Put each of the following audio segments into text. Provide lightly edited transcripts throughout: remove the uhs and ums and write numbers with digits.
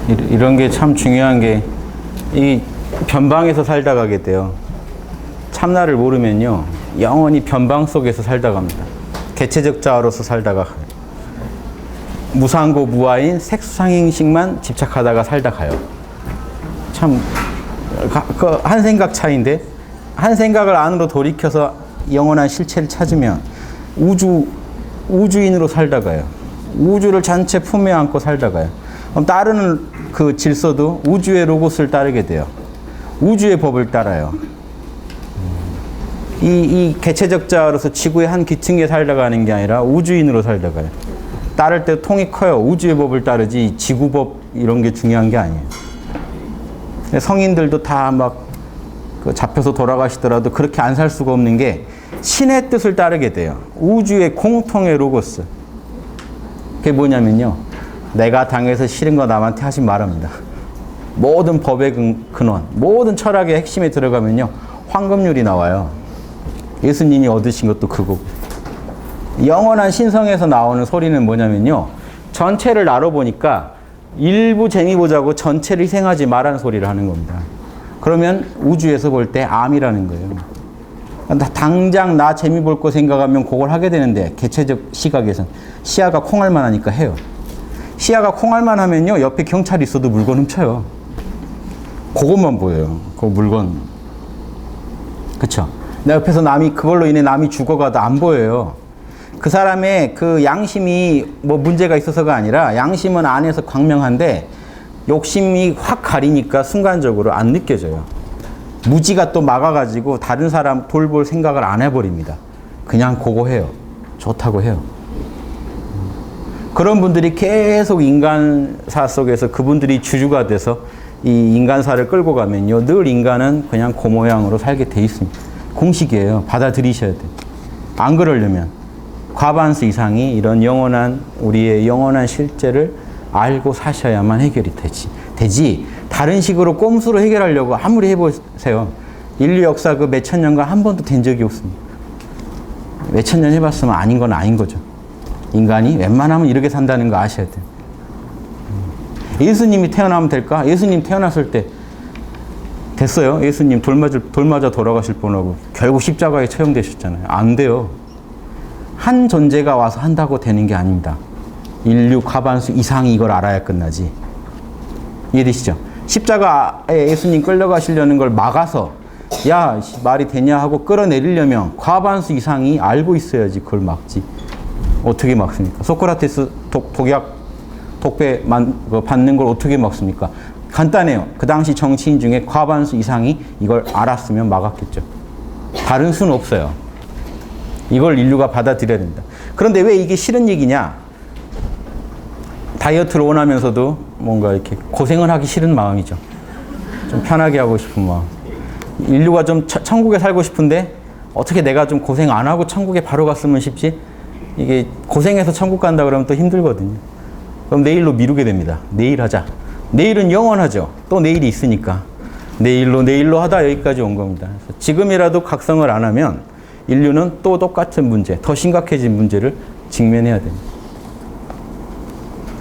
이런 게 참 중요한 게, 이 변방에서 살다 가게 돼요. 참나를 모르면요, 영원히 변방 속에서 살다 갑니다. 개체적 자아로서 살다가 가요. 무상고 무아인 색수상행식만 집착하다가 살다 가요. 참, 한 생각 차이인데, 한 생각을 안으로 돌이켜서 영원한 실체를 찾으면 우주인으로 살다가요. 우주를 전체 품에 안고 살다가요. 그럼 따르는 그 질서도 우주의 로고스를 따르게 돼요. 우주의 법을 따라요. 이 개체적 자아로서 지구의 한 기층에 살다가는 게 아니라 우주인으로 살다가요. 따를 때 통이 커요. 우주의 법을 따르지 지구법 이런 게 중요한 게 아니에요. 성인들도 다 막 잡혀서 돌아가시더라도 그렇게 안 살 수가 없는 게 신의 뜻을 따르게 돼요. 우주의 공통의 로고스. 그게 뭐냐면요, 내가 당해서 싫은 거 남한테 하지 말합니다. 모든 법의 근원, 모든 철학의 핵심에 들어가면요, 황금률이 나와요. 예수님이 얻으신 것도 그거고. 영원한 신성에서 나오는 소리는 뭐냐면요, 전체를 나눠 보니까 일부 재미 보자고 전체를 희생하지 말라는 소리를 하는 겁니다. 그러면 우주에서 볼 때 암이라는 거예요. 당장 나 재미 볼 거 생각하면 그걸 하게 되는데, 개체적 시각에선 시야가 콩알만 하니까 해요. 시야가 콩알만 하면요, 옆에 경찰이 있어도 물건 훔쳐요. 그것만 보여요. 그 물건. 그쵸? 내 옆에서 그걸로 인해 남이 죽어가도 안 보여요. 그 사람의 그 양심이 뭐 문제가 있어서가 아니라, 양심은 안에서 광명한데 욕심이 확 가리니까 순간적으로 안 느껴져요. 무지가 또 막아가지고 다른 사람 돌볼 생각을 안 해버립니다. 그냥 그거 해요. 좋다고 해요. 그런 분들이 계속 인간사 속에서 그분들이 주주가 돼서 이 인간사를 끌고 가면요, 늘 인간은 그냥 그 모양으로 살게 돼 있습니다. 공식이에요. 받아들이셔야 돼요. 안 그러려면 과반수 이상이 이런 영원한, 우리의 영원한 실제를 알고 사셔야만 해결이 되지 다른 식으로 꼼수로 해결하려고 아무리 해보세요. 인류 역사 그 몇천 년간 한 번도 된 적이 없습니다. 몇천 년 해봤으면 아닌 건 아닌 거죠. 인간이 웬만하면 이렇게 산다는 거 아셔야 돼요. 예수님이 태어나면 될까? 예수님 태어났을 때 됐어요. 예수님 돌 맞아 돌아가실 뻔하고 결국 십자가에 처형되셨잖아요. 안 돼요. 한 존재가 와서 한다고 되는 게 아닙니다. 인류 과반수 이상이 이걸 알아야 끝나지. 이해되시죠? 십자가에 예수님 끌려가시려는 걸 막아서, 야, 말이 되냐 하고 끌어내리려면 과반수 이상이 알고 있어야지 그걸 막지. 어떻게 막습니까? 소크라테스 독배 받는 걸 어떻게 막습니까? 간단해요. 그 당시 정치인 중에 과반수 이상이 이걸 알았으면 막았겠죠. 다른 수는 없어요. 이걸 인류가 받아들여야 된다. 그런데 왜 이게 싫은 얘기냐? 다이어트를 원하면서도 뭔가 이렇게 고생을 하기 싫은 마음이죠. 좀 편하게 하고 싶은 마음. 인류가 좀 천국에 살고 싶은데 어떻게 내가 좀 고생 안 하고 천국에 바로 갔으면 싶지? 이게 고생해서 천국 간다 그러면 또 힘들거든요. 그럼 내일로 미루게 됩니다. 내일 하자. 내일은 영원하죠. 또 내일이 있으니까. 내일로 하다 여기까지 온 겁니다. 그래서 지금이라도 각성을 안 하면 인류는 또 똑같은 문제, 더 심각해진 문제를 직면해야 됩니다.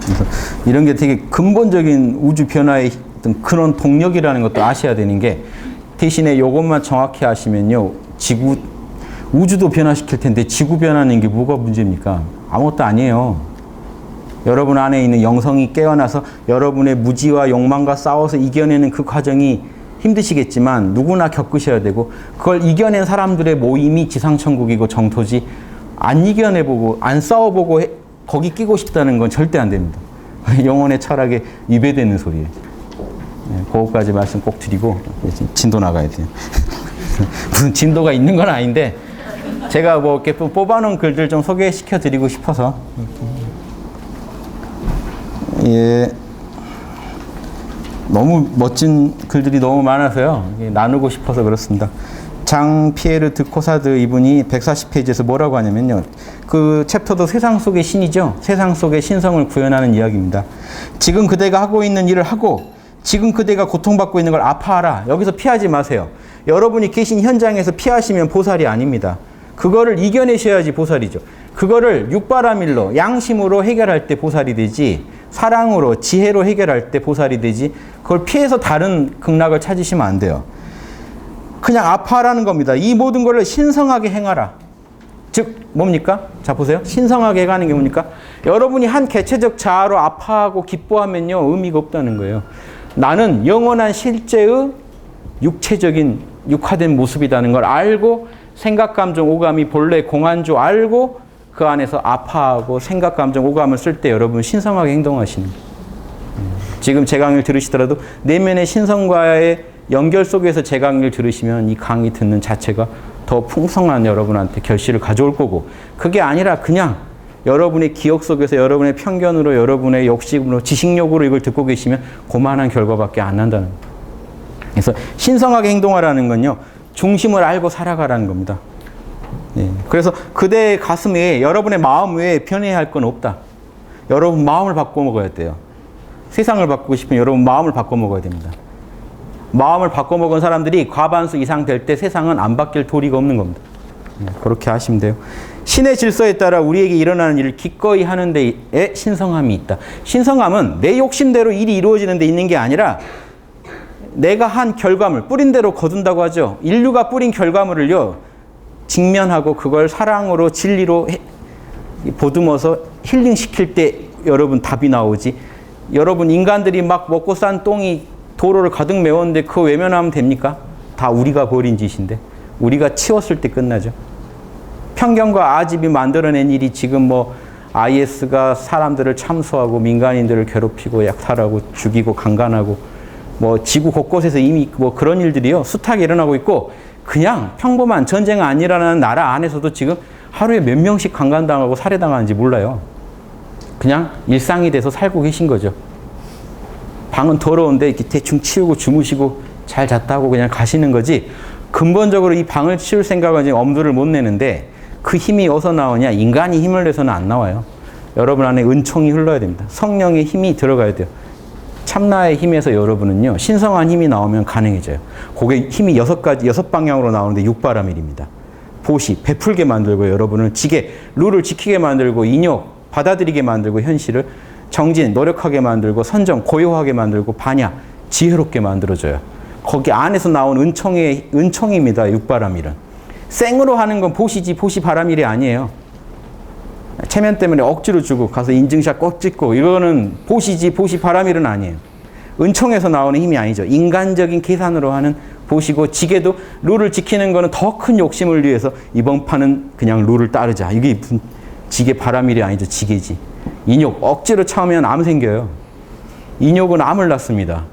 그래서 이런 게 되게 근본적인 우주 변화의 어떤 그런 동력이라는 것도 아셔야 되는 게, 대신에 이것만 정확히 아시면요, 우주도 변화시킬 텐데 지구 변화는 게 뭐가 문제입니까? 아무것도 아니에요. 여러분 안에 있는 영성이 깨어나서 여러분의 무지와 욕망과 싸워서 이겨내는 그 과정이 힘드시겠지만 누구나 겪으셔야 되고, 그걸 이겨낸 사람들의 모임이 지상천국이고 정토지, 안 이겨내보고 안 싸워보고 거기 끼고 싶다는 건 절대 안 됩니다. 영혼의 철학에 위배되는 소리예요. 네, 그거까지 말씀 꼭 드리고 진도 나가야 돼요. 무슨 진도가 있는 건 아닌데 제가 뭐 이렇게 뽑아놓은 글들 좀 소개시켜 드리고 싶어서. 예. 너무 멋진 글들이 너무 많아서요. 나누고 싶어서 그렇습니다. 장 피에르 드 코사드 이분이 140페이지에서 뭐라고 하냐면요. 그 챕터도 세상 속의 신이죠. 세상 속의 신성을 구현하는 이야기입니다. 지금 그대가 하고 있는 일을 하고 지금 그대가 고통받고 있는 걸 아파하라. 여기서 피하지 마세요. 여러분이 계신 현장에서 피하시면 보살이 아닙니다. 그거를 이겨내셔야지 보살이죠. 그거를 육바라밀로 양심으로 해결할 때 보살이 되지, 사랑으로, 지혜로 해결할 때 보살이 되지, 그걸 피해서 다른 극락을 찾으시면 안 돼요. 그냥 아파하라는 겁니다. 이 모든 걸 신성하게 행하라. 즉 뭡니까? 자 보세요. 신성하게 해가는 게 뭡니까? 여러분이 한 개체적 자아로 아파하고 기뻐하면요 의미가 없다는 거예요. 나는 영원한 실제의 육체적인 육화된 모습이라는 걸 알고 생각, 감정, 오감이 본래 공안주 알고 그 안에서 아파하고 생각, 감정, 오감을 쓸 때 여러분 신성하게 행동하시는 거예요. 지금 제 강의를 들으시더라도 내면의 신성과의 연결 속에서 제 강의를 들으시면 이 강의 듣는 자체가 더 풍성한 여러분한테 결실을 가져올 거고, 그게 아니라 그냥 여러분의 기억 속에서 여러분의 편견으로, 여러분의 욕심으로, 지식욕으로 이걸 듣고 계시면 그만한 결과밖에 안 난다는 거예요. 그래서 신성하게 행동하라는 건요, 중심을 알고 살아가라는 겁니다. 예. 그래서 그대의 가슴에, 여러분의 마음 외에 변해야 할 건 없다. 여러분 마음을 바꿔 먹어야 돼요. 세상을 바꾸고 싶으면 여러분 마음을 바꿔 먹어야 됩니다. 마음을 바꿔 먹은 사람들이 과반수 이상 될 때 세상은 안 바뀔 도리가 없는 겁니다. 그렇게 하시면 돼요. 신의 질서에 따라 우리에게 일어나는 일을 기꺼이 하는 데에 신성함이 있다. 신성함은 내 욕심대로 일이 이루어지는 데 있는 게 아니라 내가 한 결과물, 뿌린 대로 거둔다고 하죠. 인류가 뿌린 결과물을요, 직면하고 그걸 사랑으로, 진리로 보듬어서 힐링시킬 때 여러분 답이 나오지. 여러분 인간들이 막 먹고 싼 똥이 도로를 가득 메웠는데 그거 외면하면 됩니까? 다 우리가 벌인 짓인데. 우리가 치웠을 때 끝나죠. 편견과 아집이 만들어낸 일이 지금 뭐 IS가 사람들을 참수하고 민간인들을 괴롭히고 약탈하고 죽이고 강간하고 뭐 지구 곳곳에서 이미 뭐 그런 일들이요 숱하게 일어나고 있고, 그냥 평범한 전쟁 안 일어나는 나라 안에서도 지금 하루에 몇 명씩 강간당하고 살해당하는지 몰라요. 그냥 일상이 돼서 살고 계신 거죠. 방은 더러운데 이렇게 대충 치우고 주무시고 잘 잤다고 그냥 가시는 거지, 근본적으로 이 방을 치울 생각은 지금 엄두를 못 내는데 그 힘이 어디서 나오냐? 인간이 힘을 내서는 안 나와요. 여러분 안에 은총이 흘러야 됩니다. 성령의 힘이 들어가야 돼요. 참나의 힘에서 여러분은요, 신성한 힘이 나오면 가능해져요. 그게 힘이 6방향으로 나오는데 육바라밀입니다. 보시, 베풀게 만들고 여러분을 지게, 룰을 지키게 만들고, 인욕, 받아들이게 만들고, 현실을 정진, 노력하게 만들고, 선정, 고요하게 만들고, 반야, 지혜롭게 만들어줘요. 거기 안에서 나온 은총입니다. 육바라밀은. 생으로 하는 건 보시지, 보시 바라밀이 아니에요. 체면 때문에 억지로 주고 가서 인증샷 꼭 찍고 이거는 보시지, 보시 바라밀은 아니에요. 은총에서 나오는 힘이 아니죠. 인간적인 계산으로 하는 보시고, 지게도 룰을 지키는 거는 더 큰 욕심을 위해서 이번 판은 그냥 룰을 따르자. 이게 지게 바라밀이 아니죠. 지게지. 인욕, 억지로 참으면 암 생겨요. 인욕은 암을 낳습니다.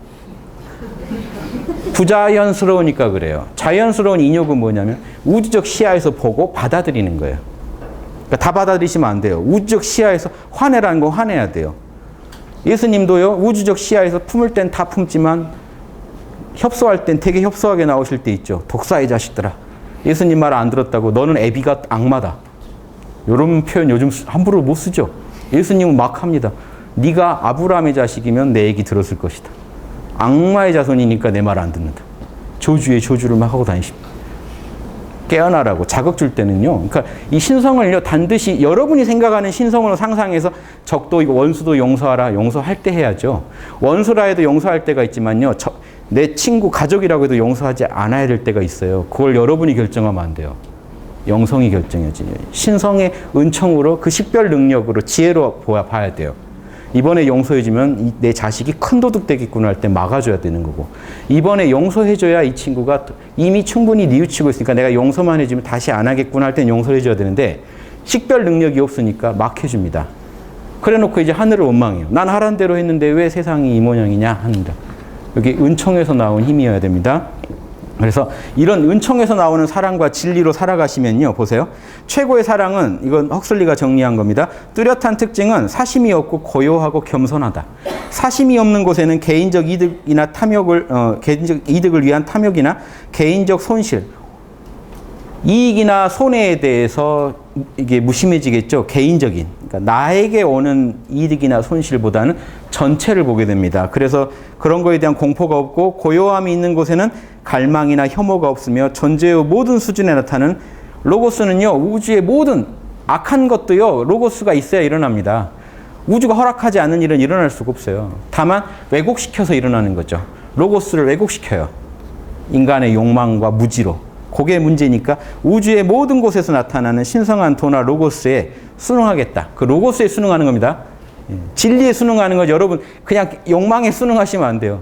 부자연스러우니까 그래요. 자연스러운 인욕은 뭐냐면 우주적 시야에서 보고 받아들이는 거예요. 그러니까 다 받아들이시면 안 돼요. 우주적 시야에서 화내라는 거 화내야 돼요. 예수님도요, 우주적 시야에서 품을 땐 다 품지만 협소할 땐 되게 협소하게 나오실 때 있죠. 독사의 자식들아, 예수님 말 안 들었다고 너는 애비가 악마다. 이런 표현 요즘 함부로 못 쓰죠. 예수님은 막 합니다. 네가 아브라함의 자식이면 내 얘기 들었을 것이다. 악마의 자손이니까 내 말 안 듣는다. 조주의 조주를 막 하고 다니십니다. 깨어나라고 자극 줄 때는요. 그러니까 이 신성을요, 단듯이 여러분이 생각하는 신성으로 상상해서 적도 원수도 용서하라, 용서할 때 해야죠. 원수라 해도 용서할 때가 있지만요, 내 친구, 가족이라고 해도 용서하지 않아야 될 때가 있어요. 그걸 여러분이 결정하면 안 돼요. 영성이 결정해야지. 신성의 은총으로, 그 식별 능력으로, 지혜로 봐야 돼요. 이번에 용서해주면 내 자식이 큰 도둑 되겠구나 할 때 막아줘야 되는 거고, 이번에 용서해줘야 이 친구가 이미 충분히 뉘우치고 있으니까 내가 용서만 해주면 다시 안 하겠구나 할 땐 용서해줘야 되는데, 식별 능력이 없으니까 막 해줍니다. 그래 놓고 이제 하늘을 원망해요. 난 하란 대로 했는데 왜 세상이 이 모양이냐 합니다. 여기 은총에서 나온 힘이어야 됩니다. 그래서 이런 은총에서 나오는 사랑과 진리로 살아가시면요, 보세요. 최고의 사랑은, 이건 헉슬리가 정리한 겁니다. 뚜렷한 특징은 사심이 없고 고요하고 겸손하다. 사심이 없는 곳에는 개인적 이득이나 개인적 이득을 위한 탐욕이나 개인적 손실, 이익이나 손해에 대해서 이게 무심해지겠죠. 개인적인, 그러니까 나에게 오는 이득이나 손실보다는 전체를 보게 됩니다. 그래서 그런 거에 대한 공포가 없고, 고요함이 있는 곳에는 갈망이나 혐오가 없으며 존재의 모든 수준에 나타나는 로고스는요, 우주의 모든 악한 것도요, 로고스가 있어야 일어납니다. 우주가 허락하지 않는 일은 일어날 수가 없어요. 다만 왜곡시켜서 일어나는 거죠. 로고스를 왜곡시켜요. 인간의 욕망과 무지로. 그게 문제니까 우주의 모든 곳에서 나타나는 신성한 도나 로고스에 순응하겠다. 그 로고스에 순응하는 겁니다. 진리에 순응하는 거죠. 여러분 그냥 욕망에 순응하시면 안 돼요.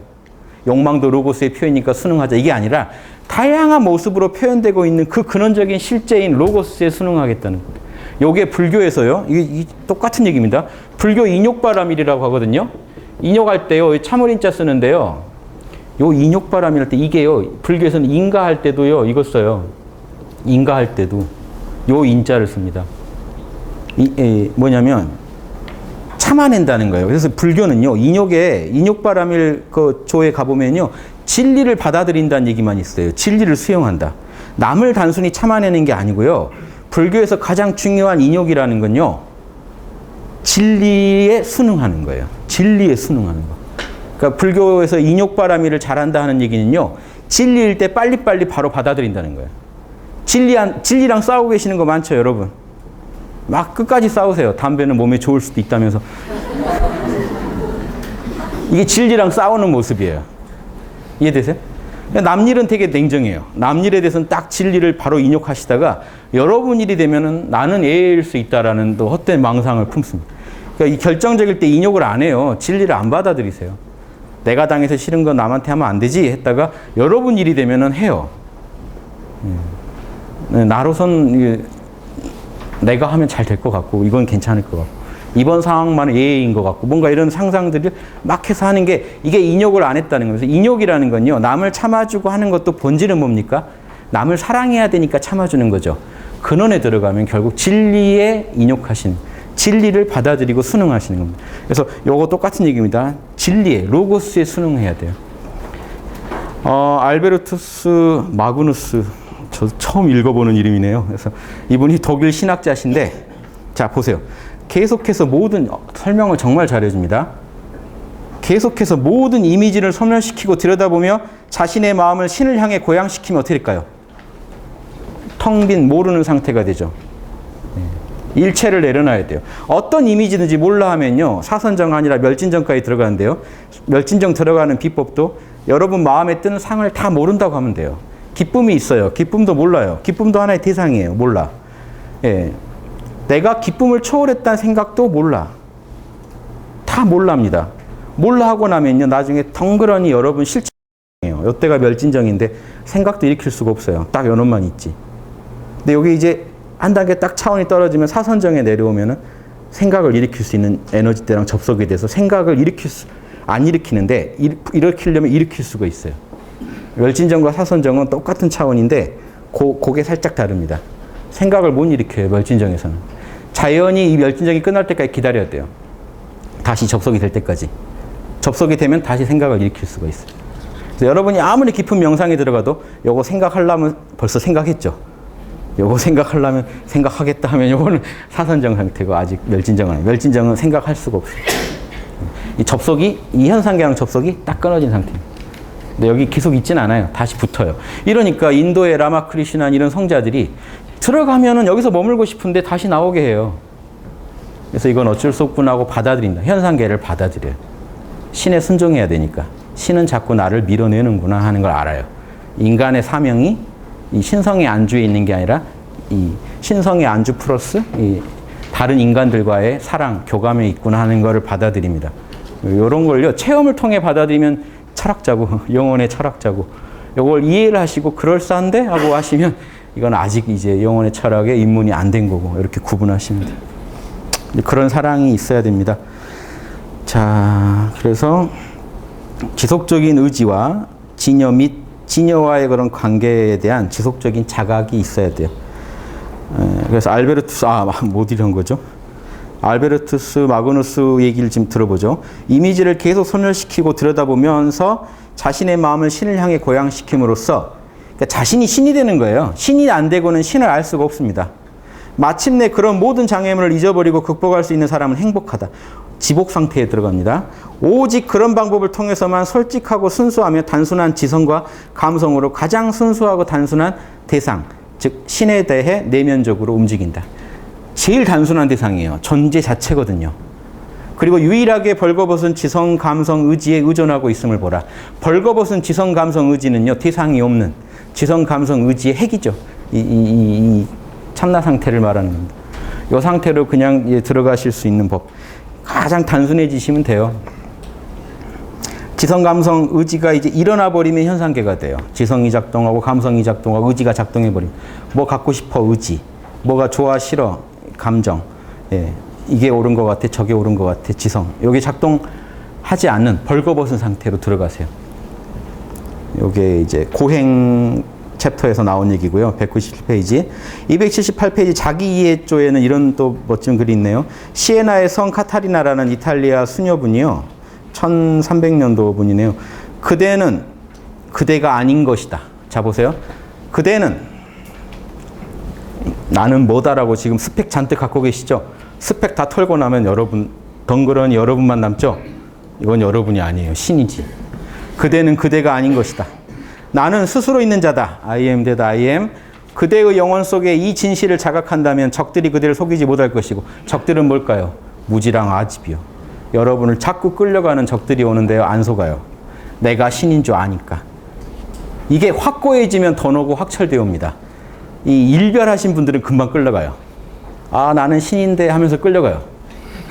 욕망도 로고스의 표현이니까 순응하자. 이게 아니라 다양한 모습으로 표현되고 있는 그 근원적인 실제인 로고스에 순응하겠다는 거예요. 요게 불교에서요. 이게 똑같은 얘기입니다. 불교 인욕바람일이라고 하거든요. 인욕할 때요. 참을인자 쓰는데요. 요 인욕바람일 때 이게요. 불교에서는 인가할 때도요. 이거 써요. 인가할 때도 요 인자를 씁니다. 뭐냐면 참아낸다는 거예요. 그래서 불교는요. 인욕바람일 그 조에 가보면요. 진리를 받아들인다는 얘기만 있어요. 진리를 수용한다. 남을 단순히 참아내는 게 아니고요. 불교에서 가장 중요한 인욕이라는 건요. 진리에 순응하는 거예요. 진리에 순응하는 거. 그러니까 불교에서 인욕바람이를 잘한다 하는 얘기는요. 진리일 때 빨리빨리 바로 받아들인다는 거예요. 진리랑 싸우고 계시는 거 많죠, 여러분? 막 끝까지 싸우세요. 담배는 몸에 좋을 수도 있다면서. 이게 진리랑 싸우는 모습이에요. 이해되세요? 남 일은 되게 냉정해요. 남 일에 대해서는 딱 진리를 바로 인욕하시다가 여러분 일이 되면은 나는 예일 수 있다라는 또 헛된 망상을 품습니다. 그러니까 이 결정적일 때 인욕을 안 해요. 진리를 안 받아들이세요. 내가 당해서 싫은 건 남한테 하면 안 되지 했다가 여러분 일이 되면은 해요. 나로선 내가 하면 잘 될 것 같고 이건 괜찮을 것 같고 이번 상황만은 예의인 것 같고 뭔가 이런 상상들을 막 해서 하는 게 이게 인욕을 안 했다는 거예요. 그래서 인욕이라는 건요. 남을 참아주고 하는 것도 본질은 뭡니까? 남을 사랑해야 되니까 참아주는 거죠. 근원에 들어가면 결국 진리에 인욕하신 진리를 받아들이고 순응하시는 겁니다. 그래서 요거 똑같은 얘기입니다. 진리에 로고스에 순응해야 돼요. 알베르투스 마그누스 저 처음 읽어보는 이름이네요. 그래서 이분이 독일 신학자신데 자 보세요. 계속해서 모든 설명을 정말 잘해줍니다. 계속해서 모든 이미지를 소멸시키고 들여다보며 자신의 마음을 신을 향해 고양시키면 어떻게 될까요? 텅 빈 모르는 상태가 되죠. 일체를 내려놔야 돼요. 어떤 이미지든지 몰라 하면요. 사선정 아니라 멸진정까지 들어가는데요. 멸진정 들어가는 비법도 여러분 마음에 뜨는 상을 다 모른다고 하면 돼요. 기쁨이 있어요. 기쁨도 몰라요. 기쁨도 하나의 대상이에요. 몰라. 예. 내가 기쁨을 초월했다는 생각도 몰라. 다 몰랍니다. 몰라 하고 나면요. 나중에 덩그러니 여러분 실체예요. 이때가 멸진정인데 생각도 일으킬 수가 없어요. 딱 요놈만 있지. 근데 여기 이제 한 단계 딱 차원이 떨어지면 사선정에 내려오면은 생각을 일으킬 수 있는 에너지대랑 접속이 돼서 생각을 안 일으키는데 일으키려면 일으킬 수가 있어요. 멸진정과 사선정은 똑같은 차원인데 그게 살짝 다릅니다. 생각을 못 일으켜요. 멸진정에서는. 자연히 이 멸진정이 끝날 때까지 기다려야 돼요. 다시 접속이 될 때까지. 접속이 되면 다시 생각을 일으킬 수가 있어요. 그래서 여러분이 아무리 깊은 명상에 들어가도 요거 생각하려면 벌써 생각했죠. 요거 생각하려면 생각하겠다 하면 요거는 사선정 상태고 아직 멸진정은 아니에요. 멸진정은 생각할 수가 없어요. 이 접속이 이 현상계랑 접속이 딱 끊어진 상태입니다. 근데 여기 계속 있진 않아요. 다시 붙어요. 이러니까 인도의 라마크리시나 이런 성자들이 들어가면은 여기서 머물고 싶은데 다시 나오게 해요. 그래서 이건 어쩔 수 없구나 하고 받아들인다. 현상계를 받아들여요. 신에 순종해야 되니까. 신은 자꾸 나를 밀어내는구나 하는 걸 알아요. 인간의 사명이 이 신성의 안주에 있는 게 아니라 이 신성의 안주 플러스 이 다른 인간들과의 사랑, 교감에 있구나 하는 것을 받아들입니다. 이런 걸요. 체험을 통해 받아들이면 철학자고 영혼의 철학자고 이걸 이해를 하시고 그럴싸한데 하고 하시면 이건 아직 이제 영혼의 철학에 입문이 안 된 거고 이렇게 구분하시면 돼요. 그런 사랑이 있어야 됩니다. 자, 그래서 지속적인 의지와 진여 및 진여와의 그런 관계에 대한 지속적인 자각이 있어야 돼요. 그래서 알베르투스, 못 이런 거죠. 알베르투스 마그누스 얘기를 지금 들어보죠. 이미지를 계속 소멸시키고 들여다보면서 자신의 마음을 신을 향해 고양시킴으로써 그러니까 자신이 신이 되는 거예요. 신이 안 되고는 신을 알 수가 없습니다. 마침내 그런 모든 장애물을 잊어버리고 극복할 수 있는 사람은 행복하다. 지복 상태에 들어갑니다. 오직 그런 방법을 통해서만 솔직하고 순수하며 단순한 지성과 감성으로 가장 순수하고 단순한 대상, 즉 신에 대해 내면적으로 움직인다. 제일 단순한 대상이에요. 존재 자체거든요. 그리고 유일하게 벌거벗은 지성, 감성, 의지에 의존하고 있음을 보라. 벌거벗은 지성, 감성, 의지는요, 대상이 없는 지성, 감성, 의지의 핵이죠. 이 참나 상태를 말하는 겁니다. 이 상태로 그냥 들어가실 수 있는 법. 가장 단순해지시면 돼요. 지성, 감성, 의지가 이제 일어나 버리면 현상계가 돼요. 지성이 작동하고 감성이 작동하고 의지가 작동해 버리면 뭐 갖고 싶어 의지, 뭐가 좋아 싫어 감정, 예, 이게 옳은 것 같아 저게 옳은 것 같아 지성. 여기 작동하지 않는 벌거벗은 상태로 들어가세요. 요게 이제 고행 챕터에서 나온 얘기고요. 197페이지. 278페이지 자기이해 쪽에는 이런 또 멋진 글이 있네요. 시에나의 성 카타리나라는 이탈리아 수녀분이요. 1300년도 분이네요. 그대는 그대가 아닌 것이다. 자 보세요. 그대는 나는 뭐다라고 지금 스펙 잔뜩 갖고 계시죠? 스펙 다 털고 나면 여러분 덩그러니 여러분만 남죠? 이건 여러분이 아니에요. 신이지. 그대는 그대가 아닌 것이다. 나는 스스로 있는 자다. I am that I am. 그대의 영혼 속에 이 진실을 자각한다면 적들이 그대를 속이지 못할 것이고 적들은 뭘까요? 무지랑 아집이요. 여러분을 자꾸 끌려가는 적들이 오는데요. 안 속아요. 내가 신인 줄 아니까. 이게 확고해지면 더 확철되어 옵니다. 이 일별하신 분들은 금방 끌려가요. 아 나는 신인데 하면서 끌려가요.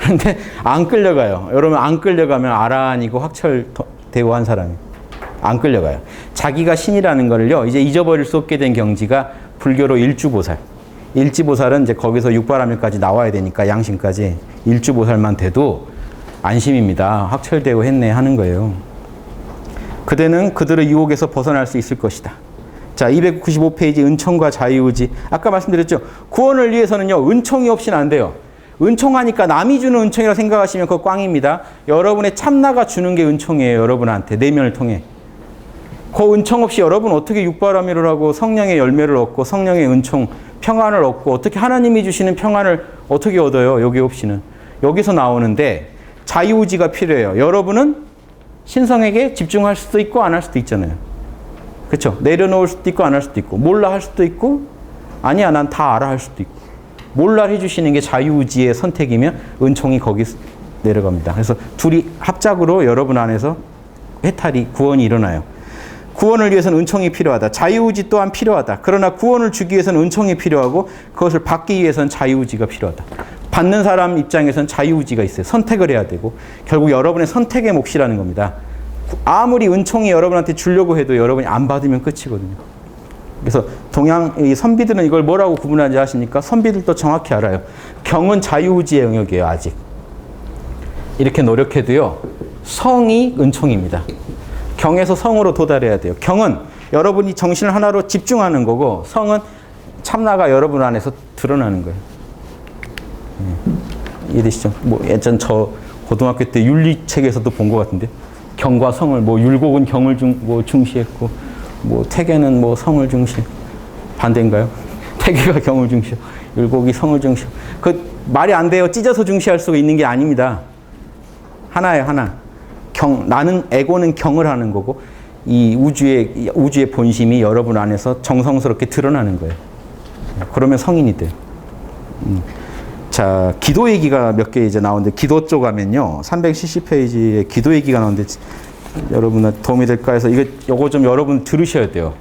그런데 안 끌려가요. 여러분 안 끌려가면 아란이고 확철되어 한 사람이 안 끌려가요. 자기가 신이라는 거를요 이제 잊어버릴 수 없게 된 경지가 불교로 일주보살. 일지보살은 이제 거기서 육바라밀까지 나와야 되니까 양심까지 일주보살만 돼도 안심입니다. 확철되고 했네 하는 거예요. 그대는 그들의 유혹에서 벗어날 수 있을 것이다. 자, 295페이지 은총과 자유의지. 아까 말씀드렸죠. 구원을 위해서는요. 은총이 없이는 안 돼요. 은총하니까 남이 주는 은총이라고 생각하시면 그거 꽝입니다. 여러분의 참나가 주는 게 은총이에요. 여러분한테 내면을 통해. 그 은총 없이 여러분 어떻게 육바라밀을 하고 성령의 열매를 얻고 성령의 은총, 평안을 얻고 어떻게 하나님이 주시는 평안을 어떻게 얻어요? 여기 없이는. 여기서 나오는데 자유의지가 필요해요. 여러분은 신성에게 집중할 수도 있고 안 할 수도 있잖아요. 그렇죠? 내려놓을 수도 있고 안 할 수도 있고 몰라 할 수도 있고 아니야 난 다 알아 할 수도 있고 몰라 해주시는 게 자유의지의 선택이면 은총이 거기 내려갑니다. 그래서 둘이 합작으로 여러분 안에서 해탈이 구원이 일어나요. 구원을 위해서는 은총이 필요하다. 자유의지 또한 필요하다. 그러나 구원을 주기 위해서는 은총이 필요하고 그것을 받기 위해서는 자유의지가 필요하다. 받는 사람 입장에서는 자유의지가 있어요. 선택을 해야 되고 결국 여러분의 선택의 몫이라는 겁니다. 아무리 은총이 여러분한테 주려고 해도 여러분이 안 받으면 끝이거든요. 그래서 이 선비들은 이걸 뭐라고 구분하지 하십니까? 선비들도 정확히 알아요. 경은 자유의지의 영역이에요. 아직. 이렇게 노력해도요. 성이 은총입니다. 경에서 성으로 도달해야 돼요. 경은 여러분이 정신을 하나로 집중하는 거고 성은 참나가 여러분 안에서 드러나는 거예요. 이해되시죠? 뭐 예전 저 고등학교 때 윤리책에서도 본 것 같은데 경과 성을 뭐 율곡은 경을 중시했고 뭐 태계는 뭐 성을 중시 반대인가요? 태계가 경을 중시, 율곡이 성을 중시. 그 말이 안 돼요. 찢어서 중시할 수가 있는 게 아닙니다. 하나예요, 하나. 나는 에고는 경을 하는 거고 이 우주의 본심이 여러분 안에서 정성스럽게 드러나는 거예요. 그러면 성인이 돼요. 자, 기도 얘기가 몇 개 이제 나오는데 기도 쪽 가면요. 370페이지에 기도 얘기가 나오는데 여러분 도움이 될까 해서 요거 좀 여러분 들으셔야 돼요.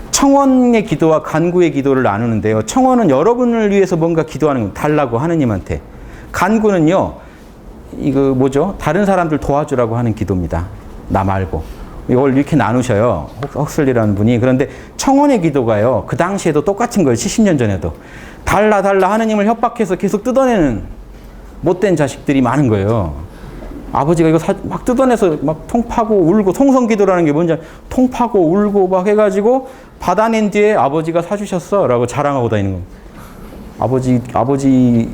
청원의 기도와 간구의 기도를 나누는데요. 청원은 여러분을 위해서 뭔가 기도하는 거 달라고 하느님한테. 간구는요. 이거 뭐죠? 다른 사람들 도와주라고 하는 기도입니다. 나 말고. 이걸 이렇게 나누셔요. 헉슬리라는 분이. 그런데 청원의 기도가요. 그 당시에도 똑같은 거예요. 70년 전에도. 달라 하느님을 협박해서 계속 뜯어내는 못된 자식들이 많은 거예요. 아버지가 이거 막 뜯어내서 막 통파고 울고 통성기도라는 게 뭔지 통파고 울고 막 해가지고 받아낸 뒤에 아버지가 사주셨어 라고 자랑하고 다니는 거예요. 아버지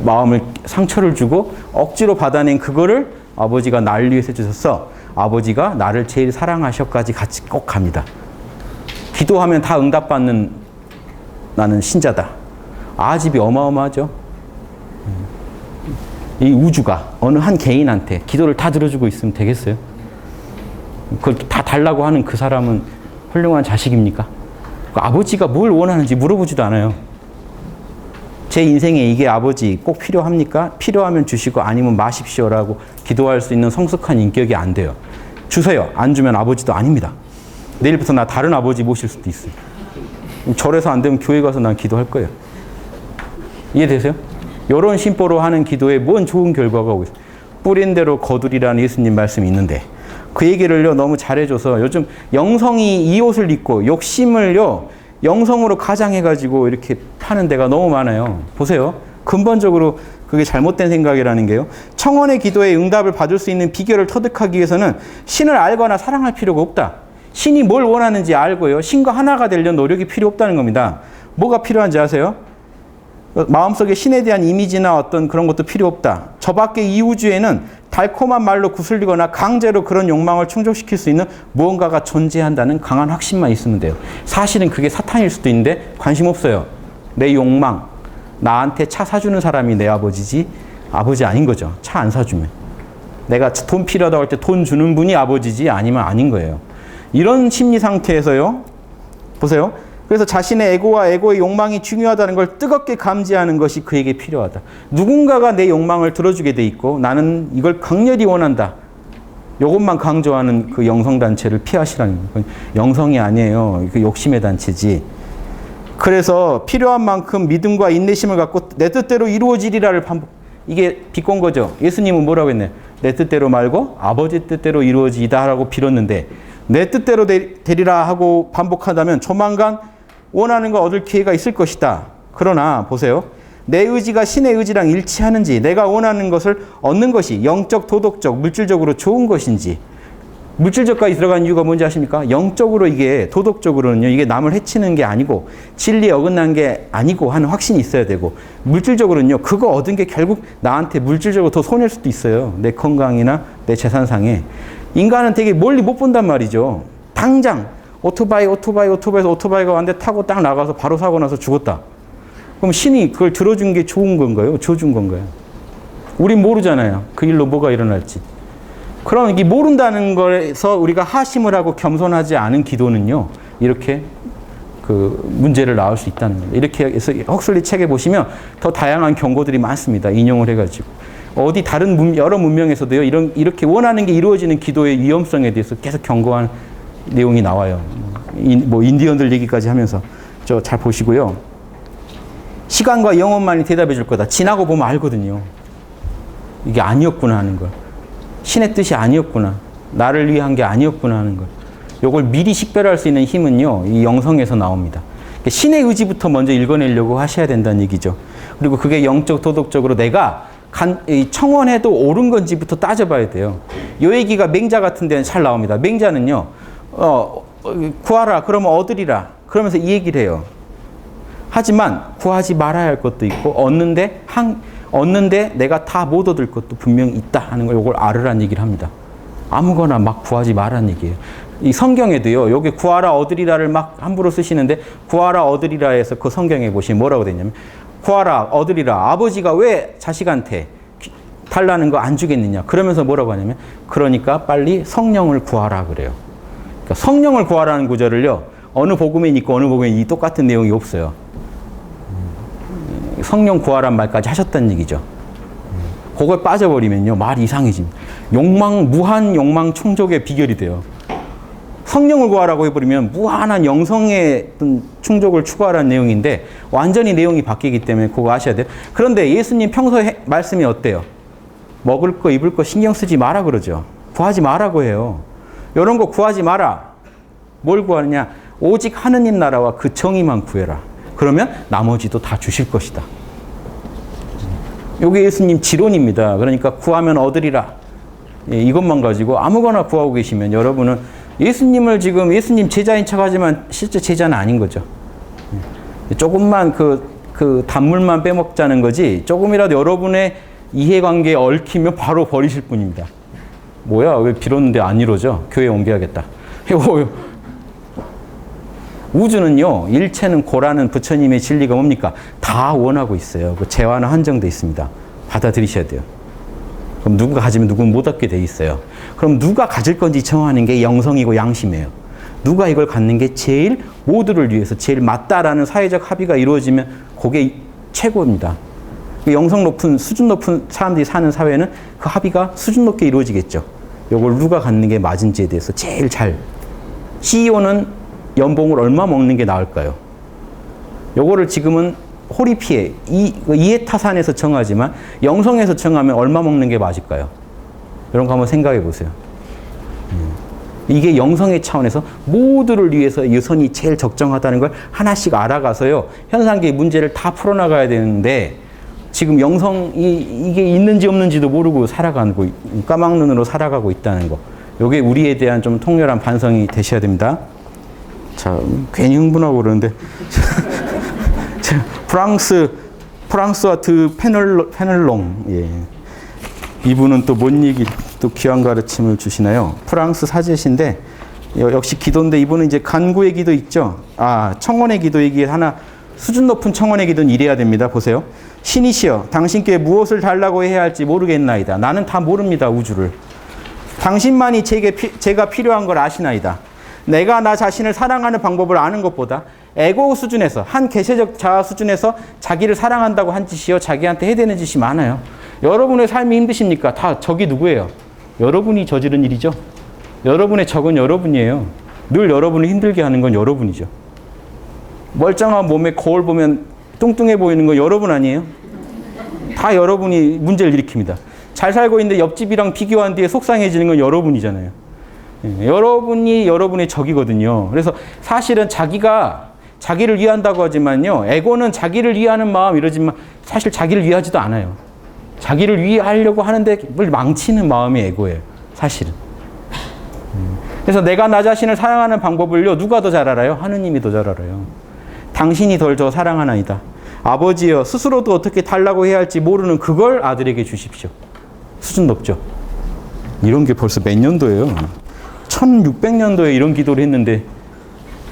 마음을 상처를 주고 억지로 받아낸 그거를 아버지가 날 위해서 해주셨어. 아버지가 나를 제일 사랑하셔까지 같이 꼭 갑니다. 기도하면 다 응답받는 나는 신자다. 아집이 어마어마하죠. 이 우주가 어느 한 개인한테 기도를 다 들어주고 있으면 되겠어요? 그걸 다 달라고 하는 그 사람은 훌륭한 자식입니까? 아버지가 뭘 원하는지 물어보지도 않아요. 제 인생에 이게 아버지 꼭 필요합니까? 필요하면 주시고 아니면 마십시오라고 기도할 수 있는 성숙한 인격이 안 돼요. 주세요. 안 주면 아버지도 아닙니다. 내일부터 나 다른 아버지 모실 수도 있어요. 절에서 안 되면 교회 가서 난 기도할 거예요. 이해되세요? 이런 심보로 하는 기도에 뭔 좋은 결과가 오고 있어요. 뿌린 대로 거두리라는 예수님 말씀이 있는데 그 얘기를요 너무 잘해줘서 요즘 영성이 이 옷을 입고 욕심을요 영성으로 가장해가지고 이렇게 파는 데가 너무 많아요. 보세요. 근본적으로 그게 잘못된 생각이라는 게요. 청원의 기도에 응답을 받을 수 있는 비결을 터득하기 위해서는 신을 알거나 사랑할 필요가 없다. 신이 뭘 원하는지 알고요. 신과 하나가 되려는 노력이 필요 없다는 겁니다. 뭐가 필요한지 아세요? 마음속에 신에 대한 이미지나 어떤 그런 것도 필요 없다. 저 밖의 이 우주에는 달콤한 말로 구슬리거나 강제로 그런 욕망을 충족시킬 수 있는 무언가가 존재한다는 강한 확신만 있으면 돼요. 사실은 그게 사탄일 수도 있는데 관심 없어요. 내 욕망, 나한테 차 사주는 사람이 내 아버지지 아버지 아닌 거죠. 차 안 사주면. 내가 돈 필요하다고 할 때 돈 주는 분이 아버지지 아니면 아닌 거예요. 이런 심리 상태에서요. 보세요. 그래서 자신의 에고와 에고의 욕망이 중요하다는 걸 뜨겁게 감지하는 것이 그에게 필요하다. 누군가가 내 욕망을 들어주게 돼 있고 나는 이걸 강렬히 원한다. 이것만 강조하는 그 영성단체를 피하시라는 거예요. 영성이 아니에요. 그 욕심의 단체지. 그래서 필요한 만큼 믿음과 인내심을 갖고 내 뜻대로 이루어지리라를 반복. 이게 비꼰 거죠. 예수님은 뭐라고 했나요? 내 뜻대로 말고 아버지 뜻대로 이루어지다 라고 빌었는데 내 뜻대로 되리라 하고 반복한다면 조만간 원하는 거 얻을 기회가 있을 것이다. 그러나 보세요. 내 의지가 신의 의지랑 일치하는지 내가 원하는 것을 얻는 것이 영적, 도덕적, 물질적으로 좋은 것인지 물질적까지 들어간 이유가 뭔지 아십니까? 영적으로 이게 도덕적으로는요. 이게 남을 해치는 게 아니고 진리에 어긋난 게 아니고 하는 확신이 있어야 되고 물질적으로는요. 그거 얻은 게 결국 나한테 물질적으로 더 손해일 수도 있어요. 내 건강이나 내 재산상에. 인간은 되게 멀리 못 본단 말이죠. 당장 오토바이에서 오토바이가 왔는데 타고 딱 나가서 바로 사고 나서 죽었다. 그럼 신이 그걸 들어준 게 좋은 건가요? 줘준 건가요? 우린 모르잖아요. 그 일로 뭐가 일어날지. 그럼 이게 모른다는 거에서 우리가 하심을 하고 겸손하지 않은 기도는요. 이렇게 그 문제를 낳을 수 있다는 거예요. 이렇게 해서 헉슬리 책에 보시면 더 다양한 경고들이 많습니다. 인용을 해가지고. 어디 다른 여러 문명에서도요. 이렇게 원하는 게 이루어지는 기도의 위험성에 대해서 계속 경고한 내용이 나와요. 뭐 인디언들 얘기까지 하면서 잘 보시고요. 시간과 영혼만이 대답해 줄 거다. 지나고 보면 알거든요. 이게 아니었구나 하는 걸. 신의 뜻이 아니었구나. 나를 위한 게 아니었구나 하는 걸. 이걸 미리 식별할 수 있는 힘은요. 이 영성에서 나옵니다. 신의 의지부터 먼저 읽어내려고 하셔야 된다는 얘기죠. 그리고 그게 영적, 도덕적으로 내가 청원해도 옳은 건지부터 따져봐야 돼요. 이 얘기가 맹자 같은 데는 잘 나옵니다. 맹자는요. 구하라 그러면 얻으리라 그러면서 이 얘기를 해요. 하지만 구하지 말아야 할 것도 있고 얻는데 내가 다 못 얻을 것도 분명히 있다 하는 걸 이걸 알으라는 얘기를 합니다. 아무거나 막 구하지 말라는 얘기예요. 이 성경에도요. 여기 구하라 얻으리라를 막 함부로 쓰시는데 구하라 얻으리라 해서 그 성경에 보시면 뭐라고 되냐면 구하라 얻으리라. 아버지가 왜 자식한테 달라는 거 안 주겠느냐. 그러면서 뭐라고 하냐면 그러니까 빨리 성령을 구하라 그래요. 그러니까 성령을 구하라는 구절을요. 어느 복음에 있고 어느 복음에 이 똑같은 내용이 없어요. 성령 구하란 말까지 하셨다는 얘기죠. 그거에 빠져버리면요. 말이 이상해집니다. 무한 욕망 충족의 비결이 돼요. 성령을 구하라고 해버리면 무한한 영성의 충족을 추구하라는 내용인데 완전히 내용이 바뀌기 때문에 그거 아셔야 돼요. 그런데 예수님 평소에 말씀이 어때요? 먹을 거 입을 거 신경 쓰지 마라 그러죠. 구하지 마라고 해요. 이런 거 구하지 마라. 뭘 구하느냐? 오직 하느님 나라와 그 정의만 구해라. 그러면 나머지도 다 주실 것이다. 이게 예수님 지론입니다. 그러니까 구하면 얻으리라. 이것만 가지고 아무거나 구하고 계시면 여러분은 예수님을 지금 예수님 제자인 척하지만 실제 제자는 아닌 거죠. 조금만 그 단물만 빼먹자는 거지 조금이라도 여러분의 이해관계에 얽히면 바로 버리실 뿐입니다. 뭐야 왜 빌었는데 안 이루어져? 교회 옮겨야겠다. 우주는요. 일체는 고라는 부처님의 진리가 뭡니까? 다 원하고 있어요. 그 재화는 한정돼 있습니다. 받아들이셔야 돼요. 그럼 누가 가지면 누구는 못 얻게 돼 있어요. 그럼 누가 가질 건지 정하는 게 영성이고 양심이에요. 누가 이걸 갖는 게 제일 모두를 위해서 제일 맞다라는 사회적 합의가 이루어지면 그게 최고입니다. 영성 높은, 수준 높은 사람들이 사는 사회는 그 합의가 수준 높게 이루어지겠죠. 요걸 누가 갖는 게 맞은지에 대해서 제일 잘. CEO는 연봉을 얼마 먹는 게 나을까요? 요거를 지금은 호리피에, 이해타산에서 정하지만 영성에서 정하면 얼마 먹는 게 맞을까요? 이런 거 한번 생각해 보세요. 이게 영성의 차원에서 모두를 위해서 유선이 제일 적정하다는 걸 하나씩 알아가서요. 현상계의 문제를 다 풀어나가야 되는데 지금 영성이 이게 있는지 없는지도 모르고 살아가고 까막눈으로 살아가고 있다는 거. 이게 우리에 대한 좀 통렬한 반성이 되셔야 됩니다. 자, 괜히 흥분하고 그러는데 프랑스와 드 페넬롱. 예. 이분은 또 뭔 얘기, 또 귀한 가르침을 주시나요? 프랑스 사제신데, 역시 기도인데, 이분은 이제 간구의 기도 있죠? 아, 청원의 기도 얘기 하나, 수준 높은 청원의 기도는 이래야 됩니다. 보세요. 신이시여, 당신께 무엇을 달라고 해야 할지 모르겠나이다. 나는 다 모릅니다, 우주를. 당신만이 제가 필요한 걸 아시나이다. 내가 나 자신을 사랑하는 방법을 아는 것보다 에고 수준에서, 한 개체적 자아 수준에서 자기를 사랑한다고 한 짓이요, 자기한테 해야 되는 짓이 많아요. 여러분의 삶이 힘드십니까? 다 적이 누구예요? 여러분이 저지른 일이죠. 여러분의 적은 여러분이에요. 늘 여러분을 힘들게 하는 건 여러분이죠. 멀쩡한 몸에 거울 보면 뚱뚱해 보이는 건 여러분 아니에요? 다 여러분이 문제를 일으킵니다. 잘 살고 있는데 옆집이랑 비교한 뒤에 속상해지는 건 여러분이잖아요. 여러분이 여러분의 적이거든요. 그래서 사실은 자기를 위한다고 하지만요, 에고는 자기를 위하는 마음 이러지만 사실 자기를 위하지도 않아요. 자기를 위하려고 하는데 뭘 망치는 마음이 에고예요, 사실은. 그래서 내가 나 자신을 사랑하는 방법을요, 누가 더 잘 알아요? 하느님이 더 잘 알아요. 당신이 덜 저 사랑하나이다. 아버지여, 스스로도 어떻게 달라고 해야 할지 모르는 그걸 아들에게 주십시오. 수준 높죠? 이런 게 벌써 몇 년도예요? 1600년도에 이런 기도를 했는데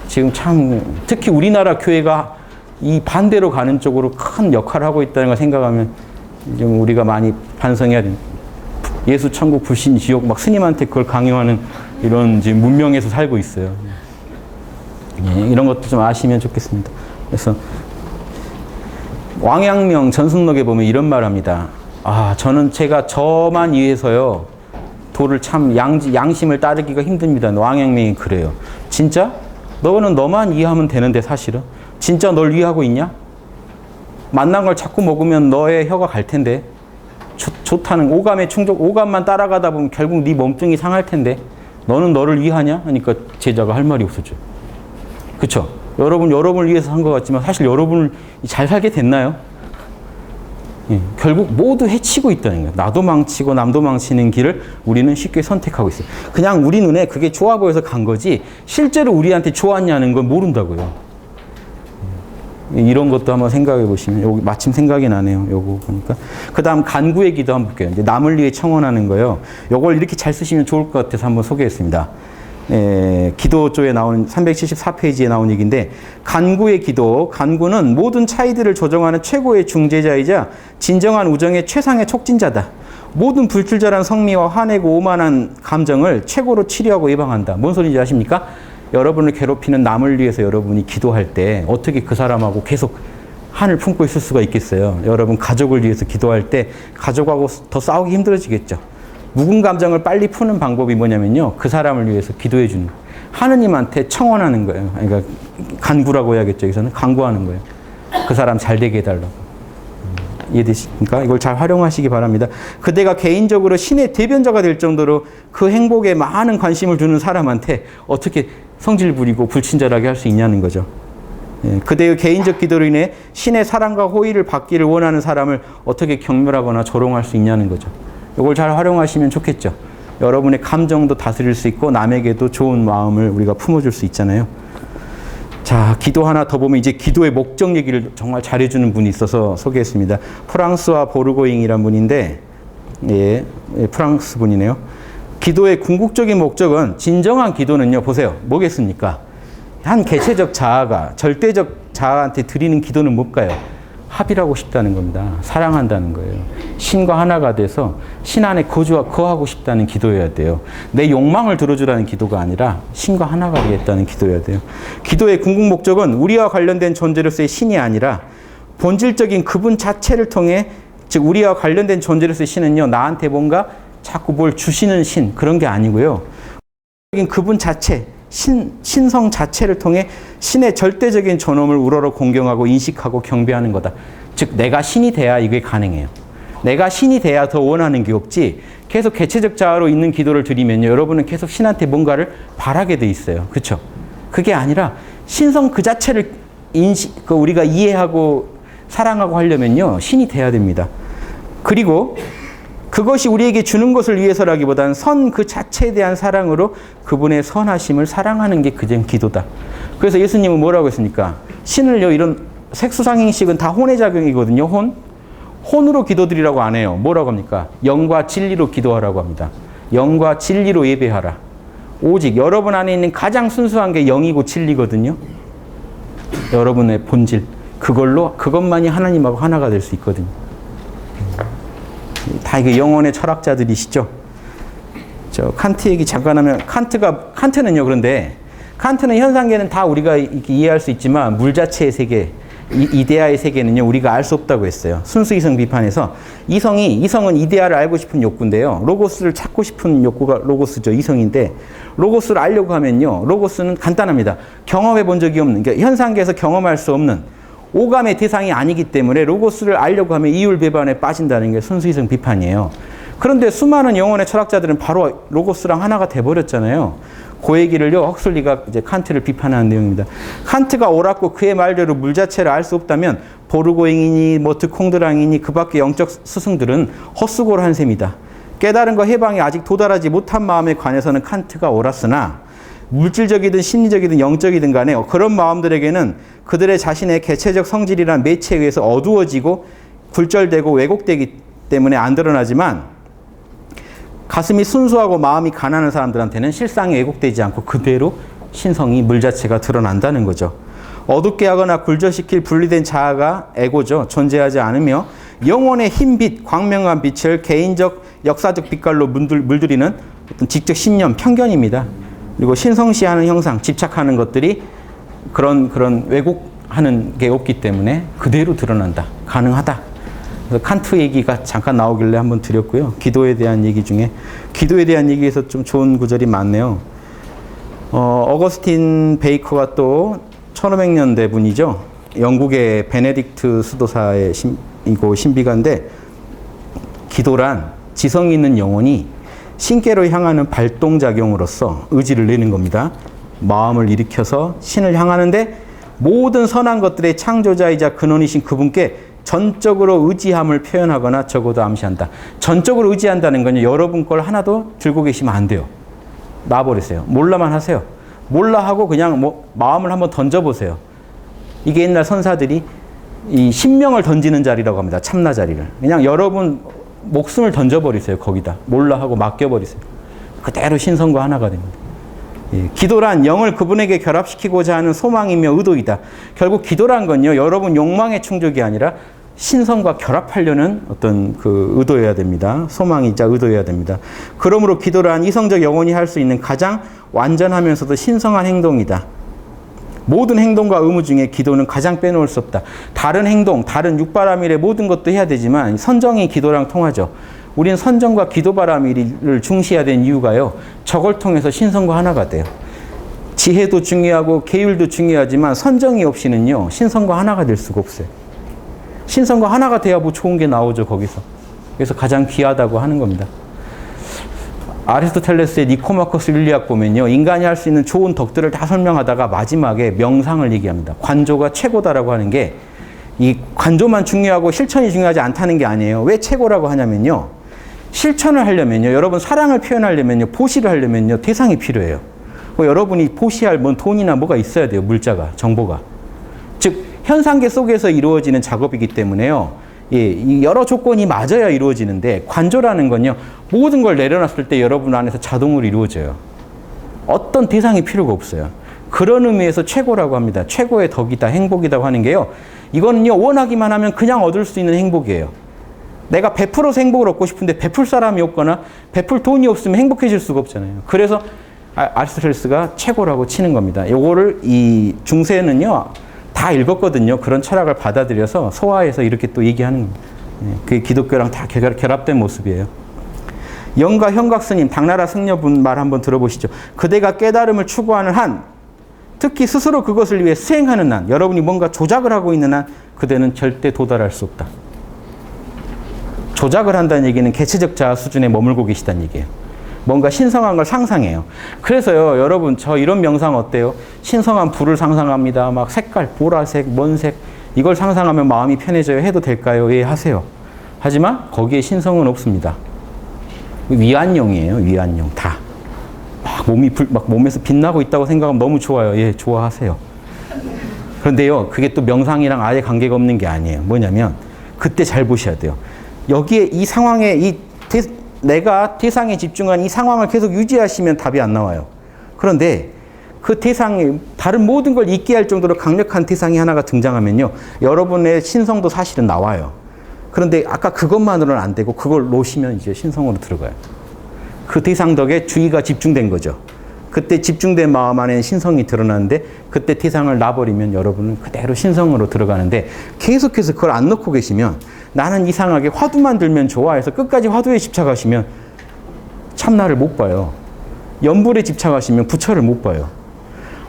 지금 참 특히 우리나라 교회가 이 반대로 가는 쪽으로 큰 역할을 하고 있다는 걸 생각하면 좀 우리가 많이 반성해야 됩니다. 예수, 천국, 불신, 지옥 막 스님한테 그걸 강요하는 이런 지금 문명에서 살고 있어요. 예, 이런 것도 좀 아시면 좋겠습니다. 그래서 왕양명 전승록에 보면 이런 말 합니다. 아, 제가 저만 위해서요, 도를 참 양심을 따르기가 힘듭니다. 왕양명이 그래요. 진짜? 너는 너만 이해하면 되는데 사실은? 진짜 널 이해하고 있냐? 만난 걸 자꾸 먹으면 너의 혀가 갈 텐데. 좋다는 오감의 충족, 오감만 따라가다 보면 결국 네 몸뚱이 상할 텐데. 너는 너를 위하냐? 하니까 제자가 할 말이 없었죠. 그쵸? 여러분을 위해서 한 것 같지만 사실 여러분을 잘 살게 됐나요? 예, 결국 모두 해치고 있다는 거예요. 나도 망치고 남도 망치는 길을 우리는 쉽게 선택하고 있어요. 그냥 우리 눈에 그게 좋아 보여서 간 거지 실제로 우리한테 좋았냐는 건 모른다고요. 이런 것도 한번 생각해 보시면 여기 마침 생각이 나네요. 요거 보니까. 그 다음 간구의 기도 한번 볼게요. 이제 남을 위해 청원하는 거예요. 요걸 이렇게 잘 쓰시면 좋을 것 같아서 한번 소개했습니다. 기도조에 나오는 374페이지에 나온 얘기인데, 간구의 기도, 간구는 모든 차이들을 조정하는 최고의 중재자이자 진정한 우정의 최상의 촉진자다. 모든 불출절한 성미와 화내고 오만한 감정을 최고로 치료하고 예방한다. 뭔 소리인지 아십니까? 여러분을 괴롭히는 남을 위해서 여러분이 기도할 때 어떻게 그 사람하고 계속 한을 품고 있을 수가 있겠어요? 여러분 가족을 위해서 기도할 때 가족하고 더 싸우기 힘들어지겠죠. 묵은 감정을 빨리 푸는 방법이 뭐냐면요, 그 사람을 위해서 기도해 주는 거예요. 하느님한테 청원하는 거예요. 그러니까 간구라고 해야겠죠. 여기서는 간구하는 거예요. 그 사람 잘 되게 해달라고. 이해되십니까? 이걸 잘 활용하시기 바랍니다. 그대가 개인적으로 신의 대변자가 될 정도로 그 행복에 많은 관심을 두는 사람한테 어떻게 성질 부리고 불친절하게 할 수 있냐는 거죠. 예, 그대의 개인적 기도로 인해 신의 사랑과 호의를 받기를 원하는 사람을 어떻게 경멸하거나 조롱할 수 있냐는 거죠. 이걸 잘 활용하시면 좋겠죠. 여러분의 감정도 다스릴 수 있고 남에게도 좋은 마음을 우리가 품어줄 수 있잖아요. 자, 기도 하나 더 보면 이제 기도의 목적 얘기를 정말 잘해주는 분이 있어서 소개했습니다. 프랑스와 보르고잉이란 분인데, 예, 프랑스 분이네요. 기도의 궁극적인 목적은, 진정한 기도는요, 보세요. 뭐겠습니까? 한 개체적 자아가 절대적 자아한테 드리는 기도는 뭘까요? 합일하고 싶다는 겁니다. 사랑한다는 거예요. 신과 하나가 돼서 신 안에 거하고 싶다는 기도여야 돼요. 내 욕망을 들어주라는 기도가 아니라 신과 하나가 되겠다는 기도여야 돼요. 기도의 궁극 목적은 우리와 관련된 존재로서의 신이 아니라 본질적인 그분 자체를 통해, 즉 우리와 관련된 존재로서 신은요, 나한테 뭔가 자꾸 뭘 주시는 신, 그런 게 아니고요. 그분 자체, 신성 자체를 통해 신의 절대적인 존엄을 우러러 공경하고 인식하고 경배하는 거다. 즉 내가 신이 돼야 이게 가능해요. 내가 신이 돼야 더 원하는 게 없지, 계속 개체적 자아로 있는 기도를 드리면요, 여러분은 계속 신한테 뭔가를 바라게 돼 있어요. 그렇죠? 그게 아니라 신성 그 자체를 우리가 이해하고 사랑하고 하려면요, 신이 돼야 됩니다. 그리고 그것이 우리에게 주는 것을 위해서라기보다는 선 그 자체에 대한 사랑으로 그분의 선하심을 사랑하는 게 그전 기도다. 그래서 예수님은 뭐라고 했습니까? 신을요, 이런 색수상행식은 다 혼의 작용이거든요. 혼으로 기도드리라고 안 해요. 뭐라고 합니까? 영과 진리로 기도하라고 합니다. 영과 진리로 예배하라. 오직 여러분 안에 있는 가장 순수한 게 영이고 진리거든요. 여러분의 본질. 그것만이 하나님하고 하나가 될 수 있거든요. 다 이게 영혼의 철학자들이시죠. 칸트 얘기 잠깐 하면, 칸트는요, 그런데 칸트는 현상계는 다 우리가 이해할 수 있지만 물 자체의 세계, 이데아의 세계는요, 우리가 알 수 없다고 했어요. 순수 이성 비판에서 이성은 이데아를 알고 싶은 욕구인데요, 로고스를 찾고 싶은 욕구가 로고스죠. 이성인데 로고스를 알려고 하면요, 로고스는 간단합니다. 경험해 본 적이 없는, 그러니까 현상계에서 경험할 수 없는 오감의 대상이 아니기 때문에 로고스를 알려고 하면 이율배반에 빠진다는 게 순수 이성 비판이에요. 그런데 수많은 영혼의 철학자들은 바로 로고스랑 하나가 돼버렸잖아요. 그 얘기를요, 헉슬리가 이제 칸트를 비판하는 내용입니다. 칸트가 옳았고 그의 말대로 물 자체를 알 수 없다면 보르고잉이니 드콩드랑이니 그 밖의 영적 스승들은 헛수고를 한 셈이다. 깨달음과 해방에 아직 도달하지 못한 마음에 관해서는 칸트가 옳았으나 물질적이든 심리적이든 영적이든 간에 그런 마음들에게는 그들의 자신의 개체적 성질이란 매체에 의해서 어두워지고 굴절되고 왜곡되기 때문에 안 드러나지만, 가슴이 순수하고 마음이 가난한 사람들한테는 실상이 왜곡되지 않고 그대로 신성이 물 자체가 드러난다는 거죠. 어둡게 하거나 굴절시킬 분리된 자아가 에고죠. 존재하지 않으며 영혼의 흰빛, 광명한 빛을 개인적 역사적 빛깔로 물들이는 어떤 지적 신념, 편견입니다. 그리고 신성시하는 형상, 집착하는 것들이 그런 왜곡하는 게 없기 때문에 그대로 드러난다. 가능하다. 그래서 칸트 얘기가 잠깐 나오길래 한번 드렸고요. 기도에 대한 얘기 중에, 기도에 대한 얘기에서 좀 좋은 구절이 많네요. 어거스틴 베이커가 또 1500년대 분이죠. 영국의 베네딕트 수도사의 신비가인데, 기도란 지성 있는 영혼이 신께로 향하는 발동작용으로서 의지를 내는 겁니다. 마음을 일으켜서 신을 향하는데 모든 선한 것들의 창조자이자 근원이신 그분께 전적으로 의지함을 표현하거나 적어도 암시한다. 전적으로 의지한다는 건요, 여러분 걸 하나도 들고 계시면 안 돼요. 놔버리세요. 몰라만 하세요. 몰라 하고 그냥 마음을 한번 던져보세요. 이게 옛날 선사들이 이 신명을 던지는 자리라고 합니다. 참나 자리를. 그냥 여러분 목숨을 던져버리세요. 거기다. 몰라 하고 맡겨버리세요. 그대로 신성과 하나가 됩니다. 예, 기도란 영을 그분에게 결합시키고자 하는 소망이며 의도이다. 결국 기도란 건요, 여러분 욕망의 충족이 아니라 신성과 결합하려는 어떤 그 의도여야 됩니다. 소망이자 의도여야 됩니다. 그러므로 기도란 이성적 영혼이 할 수 있는 가장 완전하면서도 신성한 행동이다. 모든 행동과 의무 중에 기도는 가장 빼놓을 수 없다. 다른 행동, 다른 육바라밀의 모든 것도 해야 되지만 선정이 기도랑 통하죠. 우린 선정과 기도바라밀을 중시해야 되는 이유가요, 저걸 통해서 신성과 하나가 돼요. 지혜도 중요하고 계율도 중요하지만 선정이 없이는요, 신성과 하나가 될 수가 없어요. 신성과 하나가 돼야 뭐 좋은 게 나오죠, 거기서. 그래서 가장 귀하다고 하는 겁니다. 아리스토텔레스의 니코마코스 윤리학 보면요, 인간이 할 수 있는 좋은 덕들을 다 설명하다가 마지막에 명상을 얘기합니다. 관조가 최고다라고 하는 게, 이 관조만 중요하고 실천이 중요하지 않다는 게 아니에요. 왜 최고라고 하냐면요, 실천을 하려면요, 여러분 사랑을 표현하려면요, 보시를 하려면요, 대상이 필요해요. 여러분이 보시할 뭔 돈이나 뭐가 있어야 돼요. 물자가, 정보가. 즉 현상계 속에서 이루어지는 작업이기 때문에요, 예, 여러 조건이 맞아야 이루어지는데, 관조라는 건요, 모든 걸 내려놨을 때 여러분 안에서 자동으로 이루어져요. 어떤 대상이 필요가 없어요. 그런 의미에서 최고라고 합니다. 최고의 덕이다, 행복이라고 하는 게요, 이거는요, 원하기만 하면 그냥 얻을 수 있는 행복이에요. 내가 베풀어서 행복을 얻고 싶은데 베풀 사람이 없거나 베풀 돈이 없으면 행복해질 수가 없잖아요. 그래서 아리스토텔레스가 최고라고 치는 겁니다. 요거를 이 중세는요, 다 다 읽었거든요. 그런 철학을 받아들여서 소화해서 이렇게 또 얘기하는 겁니다. 그게 기독교랑 다 결합된 모습이에요. 영가 현각 스님, 당나라 승려분 말 한번 들어보시죠. 그대가 깨달음을 추구하는 한, 특히 스스로 그것을 위해 수행하는 한, 여러분이 뭔가 조작을 하고 있는 한 그대는 절대 도달할 수 없다. 조작을 한다는 얘기는 개체적 자아 수준에 머물고 계시다는 얘기예요. 뭔가 신성한 걸 상상해요. 그래서요, 여러분, 저 이런 명상 어때요? 신성한 불을 상상합니다. 막 색깔, 보라색, 뭔색, 이걸 상상하면 마음이 편해져요. 해도 될까요? 예, 하세요. 하지만 거기에 신성은 없습니다. 위안용이에요, 위안용. 다. 막 몸에서 빛나고 있다고 생각하면 너무 좋아요. 예, 좋아하세요. 그런데요, 그게 또 명상이랑 아예 관계가 없는 게 아니에요. 뭐냐면, 그때 잘 보셔야 돼요. 여기에 이 상황에, 내가 대상에 집중한 이 상황을 계속 유지하시면 답이 안 나와요. 그런데 그 대상이, 다른 모든 걸 잊게 할 정도로 강력한 대상이 하나가 등장하면요, 여러분의 신성도 사실은 나와요. 그런데 아까 그것만으로는 안 되고 그걸 놓으시면 이제 신성으로 들어가요. 그 대상 덕에 주의가 집중된 거죠. 그때 집중된 마음 안에 신성이 드러나는데 그때 대상을 놔버리면 여러분은 그대로 신성으로 들어가는데 계속해서 그걸 안 놓고 계시면 나는 이상하게 화두만 들면 좋아해서 끝까지 화두에 집착하시면 참나를 못 봐요. 연불에 집착하시면 부처를 못 봐요.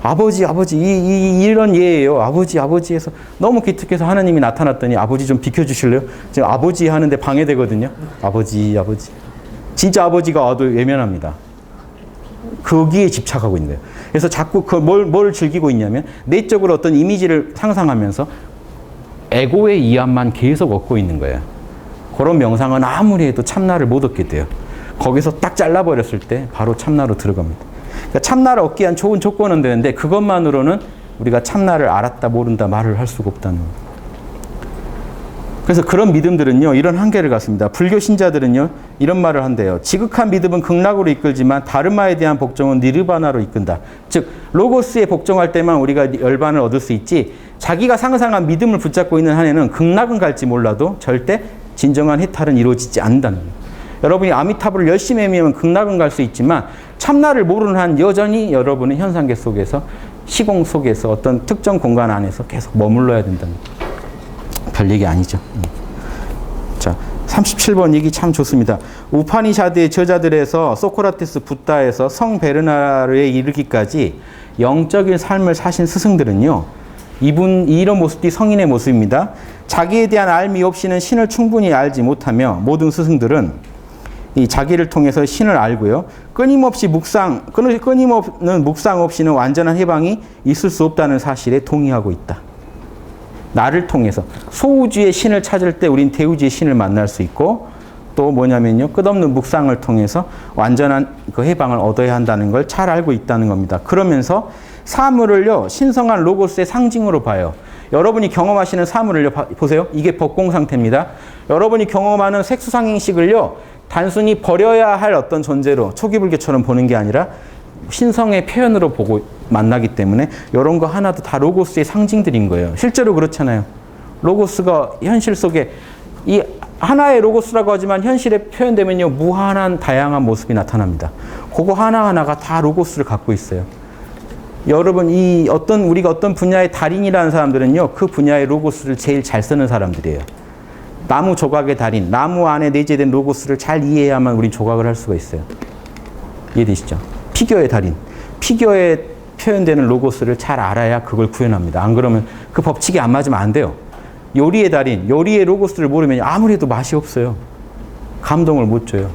아버지 이런 예예요. 아버지 해서 너무 기특해서 하나님이 나타났더니 아버지 좀 비켜주실래요? 지금 아버지 하는데 방해되거든요. 아버지 진짜 아버지가 와도 외면합니다. 거기에 집착하고 있는 거예요. 그래서 자꾸 뭘 즐기고 있냐면 내적으로 어떤 이미지를 상상하면서 에고의 이함만 계속 얻고 있는 거예요. 그런 명상은 아무리 해도 참나를 못 얻게 돼요. 거기서 딱 잘라버렸을 때 바로 참나로 들어갑니다. 그러니까 참나를 얻기 위한 좋은 조건은 되는데 그것만으로는 우리가 참나를 알았다 모른다 말을 할 수가 없다는 거예요. 그래서 그런 믿음들은요, 이런 한계를 갖습니다. 불교 신자들은요, 이런 말을 한대요. 지극한 믿음은 극락으로 이끌지만 다르마에 대한 복종은 니르바나로 이끈다. 즉 로고스에 복종할 때만 우리가 열반을 얻을 수 있지, 자기가 상상한 믿음을 붙잡고 있는 한에는 극락은 갈지 몰라도 절대 진정한 해탈은 이루어지지 않는다는 거예요. 여러분이 아미타불을 열심히 헤매면 극락은 갈 수 있지만 참나를 모르는 한 여전히 여러분은 현상계 속에서, 시공 속에서 어떤 특정 공간 안에서 계속 머물러야 된다는 거예요. 별 얘기 아니죠. 자, 37번 얘기 참 좋습니다. 우파니샤드의 저자들에서 소크라테스, 붓다에서 성 베르나르에 이르기까지 영적인 삶을 사신 스승들은요, 이런 모습이 성인의 모습입니다. 자기에 대한 알미 없이는 신을 충분히 알지 못하며 모든 스승들은 이 자기를 통해서 신을 알고요, 끊임없는 묵상 없이는 완전한 해방이 있을 수 없다는 사실에 동의하고 있다. 나를 통해서 소우주의 신을 찾을 때 우린 대우주의 신을 만날 수 있고, 또 뭐냐면요, 끝없는 묵상을 통해서 완전한 그 해방을 얻어야 한다는 걸 잘 알고 있다는 겁니다. 그러면서 사물을요, 신성한 로고스의 상징으로 봐요. 여러분이 경험하시는 사물을요, 보세요. 이게 법공 상태입니다. 여러분이 경험하는 색수상행식을요, 단순히 버려야 할 어떤 존재로 초기불교처럼 보는 게 아니라 신성의 표현으로 보고 만나기 때문에 이런 거 하나도 다 로고스의 상징들인 거예요. 실제로 그렇잖아요. 로고스가 현실 속에, 이 하나의 로고스라고 하지만 현실에 표현되면요, 무한한 다양한 모습이 나타납니다. 그거 하나하나가 다 로고스를 갖고 있어요. 여러분, 우리가 어떤 분야의 달인이라는 사람들은요, 그 분야의 로고스를 제일 잘 쓰는 사람들이에요. 나무 조각의 달인, 나무 안에 내재된 로고스를 잘 이해해야만 우린 조각을 할 수가 있어요. 이해되시죠? 피겨의 달인, 피겨에 표현되는 로고스를 잘 알아야 그걸 구현합니다. 안 그러면 그 법칙이 안 맞으면 안 돼요. 요리의 달인, 요리의 로고스를 모르면 아무리 해도 맛이 없어요. 감동을 못 줘요.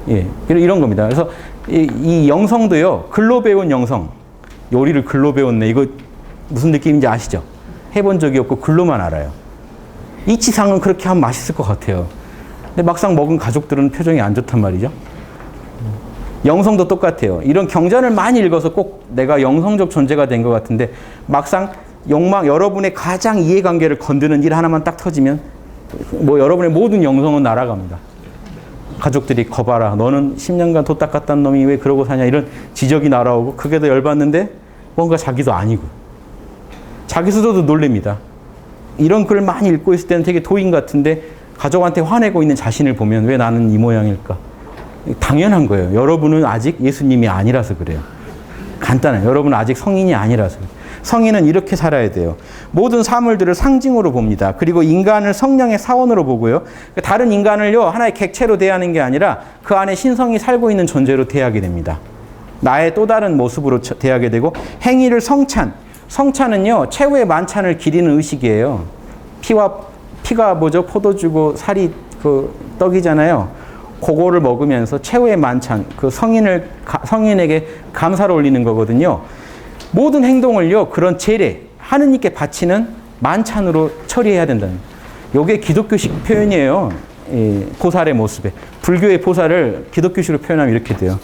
예, 이런 겁니다. 그래서 이 영성도요, 글로 배운 영성, 요리를 글로 배웠네, 이거 무슨 느낌인지 아시죠? 해본 적이 없고 글로만 알아요. 이치상은 그렇게 하면 맛있을 것 같아요. 근데 막상 먹은 가족들은 표정이 안 좋단 말이죠. 영성도 똑같아요. 이런 경전을 많이 읽어서 꼭 내가 영성적 존재가 된 것 같은데 막상 여러분의 가장 이해관계를 건드는 일 하나만 딱 터지면 여러분의 모든 영성은 날아갑니다. 가족들이 거봐라, 너는 10년간 도 닦았다는 놈이 왜 그러고 사냐, 이런 지적이 날아오고, 그게 더 열받는데 뭔가 자기도 아니고 자기 스스로도 놀랍니다. 이런 글을 많이 읽고 있을 때는 되게 도인 같은데 가족한테 화내고 있는 자신을 보면 왜 나는 이 모양일까? 당연한 거예요. 여러분은 아직 예수님이 아니라서 그래요. 간단해요. 여러분은 아직 성인이 아니라서. 성인은 이렇게 살아야 돼요. 모든 사물들을 상징으로 봅니다. 그리고 인간을 성령의 사원으로 보고요. 다른 인간을요, 하나의 객체로 대하는 게 아니라 그 안에 신성이 살고 있는 존재로 대하게 됩니다. 나의 또 다른 모습으로 대하게 되고, 행위를 성찬. 성찬은요, 최후의 만찬을 기리는 의식이에요. 피가 뭐죠? 포도주고 살이 그 떡이잖아요. 그거를 먹으면서 최후의 만찬, 그 성인에게 감사를 올리는 거거든요. 모든 행동을요, 그런 제례, 하느님께 바치는 만찬으로 처리해야 된다는 거예요. 이게 기독교식 표현이에요. 이 보살의 모습에. 불교의 보살을 기독교식으로 표현하면 이렇게 돼요.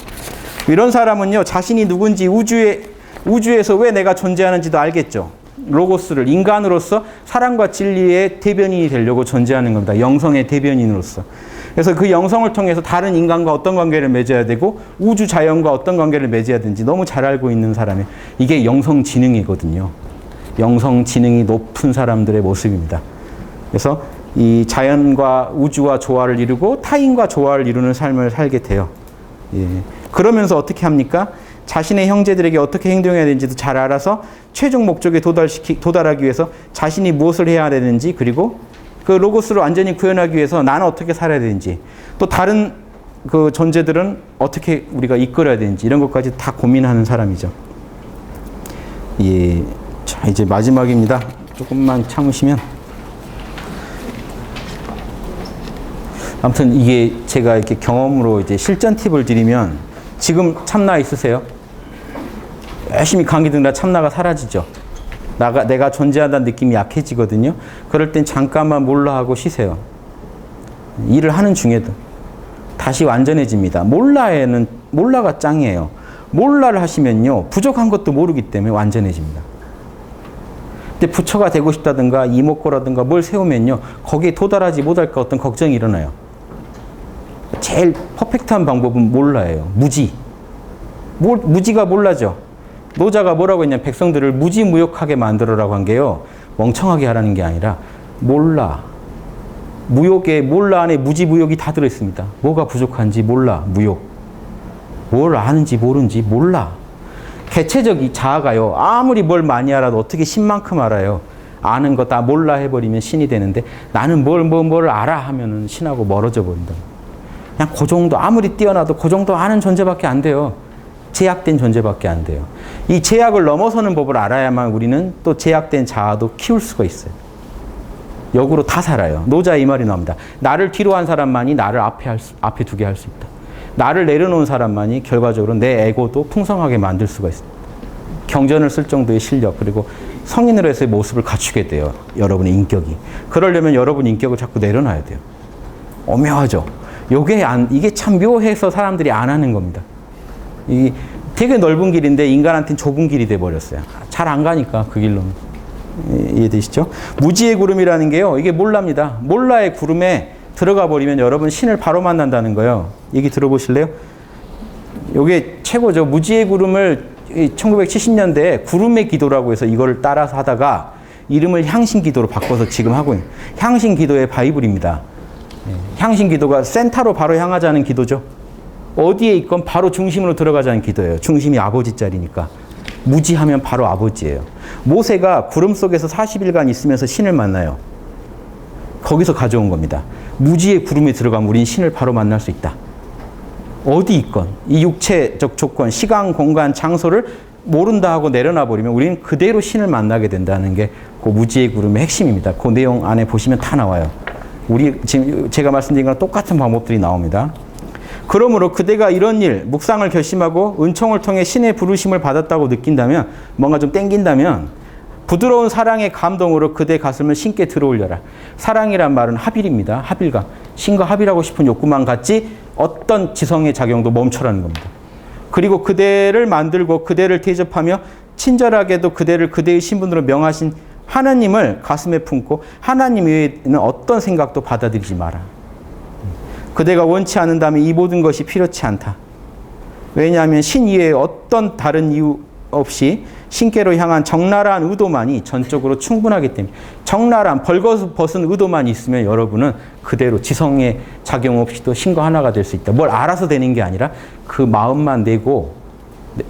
이런 사람은요, 자신이 누군지 우주에서 왜 내가 존재하는지도 알겠죠. 로고스를 인간으로서 사랑과 진리의 대변인이 되려고 존재하는 겁니다. 영성의 대변인으로서. 그래서 그 영성을 통해서 다른 인간과 어떤 관계를 맺어야 되고 우주 자연과 어떤 관계를 맺어야 되는지 너무 잘 알고 있는 사람이, 이게 영성지능이거든요. 영성지능이 높은 사람들의 모습입니다. 그래서 이 자연과 우주와 조화를 이루고 타인과 조화를 이루는 삶을 살게 돼요. 예. 그러면서 어떻게 합니까? 자신의 형제들에게 어떻게 행동해야 되는지도 잘 알아서 최종 목적에 도달하기 위해서 자신이 무엇을 해야 되는지, 그리고 그 로고스를 완전히 구현하기 위해서 나는 어떻게 살아야 되는지, 또 다른 그 존재들은 어떻게 우리가 이끌어야 되는지, 이런 것까지 다 고민하는 사람이죠. 예. 자, 이제 마지막입니다. 조금만 참으시면. 아무튼 이게 제가 이렇게 경험으로 이제 실전 팁을 드리면, 지금 참나 있으세요? 열심히 감기 듣느라 참나가 사라지죠. 내가 존재한다는 느낌이 약해지거든요. 그럴 땐 잠깐만 몰라 하고 쉬세요. 일을 하는 중에도. 다시 완전해집니다. 몰라가 짱이에요. 몰라를 하시면요, 부족한 것도 모르기 때문에 완전해집니다. 근데 부처가 되고 싶다든가 이목고라든가 뭘 세우면요, 거기에 도달하지 못할까 어떤 걱정이 일어나요. 제일 퍼펙트한 방법은 몰라예요. 무지가 몰라죠. 노자가 뭐라고 했냐면, 백성들을 무지무욕하게 만들어라고 한 게요, 멍청하게 하라는 게 아니라 몰라. 무욕에, 몰라 안에 무지무욕이 다 들어있습니다. 뭐가 부족한지 몰라, 무욕. 뭘 아는지 모르는지 몰라. 개체적 자아가요, 아무리 뭘 많이 알아도 어떻게 신만큼 알아요. 아는 거 다 몰라 해버리면 신이 되는데, 나는 뭘 알아 하면은 신하고 멀어져 버린다. 그냥 그 정도, 아무리 뛰어나도 그 정도 아는 존재밖에 안 돼요. 제약된 존재밖에 안 돼요. 이 제약을 넘어서는 법을 알아야만 우리는 또 제약된 자아도 키울 수가 있어요. 역으로 다 살아요. 노자 이 말이 나옵니다. 나를 뒤로 한 사람만이 나를 앞에 두게 할 수 있다. 나를 내려놓은 사람만이 결과적으로 내 에고도 풍성하게 만들 수가 있습니다. 경전을 쓸 정도의 실력, 그리고 성인으로서의 모습을 갖추게 돼요. 여러분의 인격이. 그러려면 여러분 인격을 자꾸 내려놔야 돼요. 오묘하죠. 이게 참 묘해서 사람들이 안 하는 겁니다. 이 되게 넓은 길인데 인간한테는 좁은 길이 돼버렸어요. 잘 안 가니까 그 길로는. 이해되시죠? 무지의 구름이라는 게요, 이게 몰라입니다. 몰라의 구름에 들어가 버리면 여러분 신을 바로 만난다는 거예요. 얘기 들어보실래요? 이게 최고죠. 무지의 구름을 1970년대에 구름의 기도라고 해서 이거를 따라서 하다가 이름을 향신기도로 바꿔서 지금 하고 있는, 향신기도의 바이블입니다. 향신기도가 센터로 바로 향하자는 기도죠. 어디에 있건 바로 중심으로 들어가자는 기도예요. 중심이 아버지 자리니까. 무지하면 바로 아버지예요. 모세가 구름 속에서 40일간 있으면서 신을 만나요. 거기서 가져온 겁니다. 무지의 구름에 들어가면 우린 신을 바로 만날 수 있다. 어디 있건 이 육체적 조건, 시간, 공간, 장소를 모른다 하고 내려놔 버리면 우리는 그대로 신을 만나게 된다는 게 그 무지의 구름의 핵심입니다. 그 내용 안에 보시면 다 나와요. 지금 제가 말씀드린 거랑 똑같은 방법들이 나옵니다. 그러므로 그대가 이런 일, 묵상을 결심하고 은총을 통해 신의 부르심을 받았다고 느낀다면, 뭔가 좀 땡긴다면, 부드러운 사랑의 감동으로 그대 가슴을 신께 들어올려라. 사랑이란 말은 합일입니다. 합일감. 신과 합일하고 싶은 욕구만 갖지 어떤 지성의 작용도 멈춰라는 겁니다. 그리고 그대를 만들고 그대를 대접하며 친절하게도 그대를 그대의 신분으로 명하신 하나님을 가슴에 품고 하나님 외에는 어떤 생각도 받아들이지 마라. 그대가 원치 않는다면 이 모든 것이 필요치 않다. 왜냐하면 신 이외에 어떤 다른 이유 없이 신께로 향한 적나라한 의도만이 전적으로 충분하기 때문에, 적나라한 벌거벗은 의도만 있으면 여러분은 그대로 지성의 작용 없이도 신과 하나가 될 수 있다. 뭘 알아서 되는 게 아니라 그 마음만 내고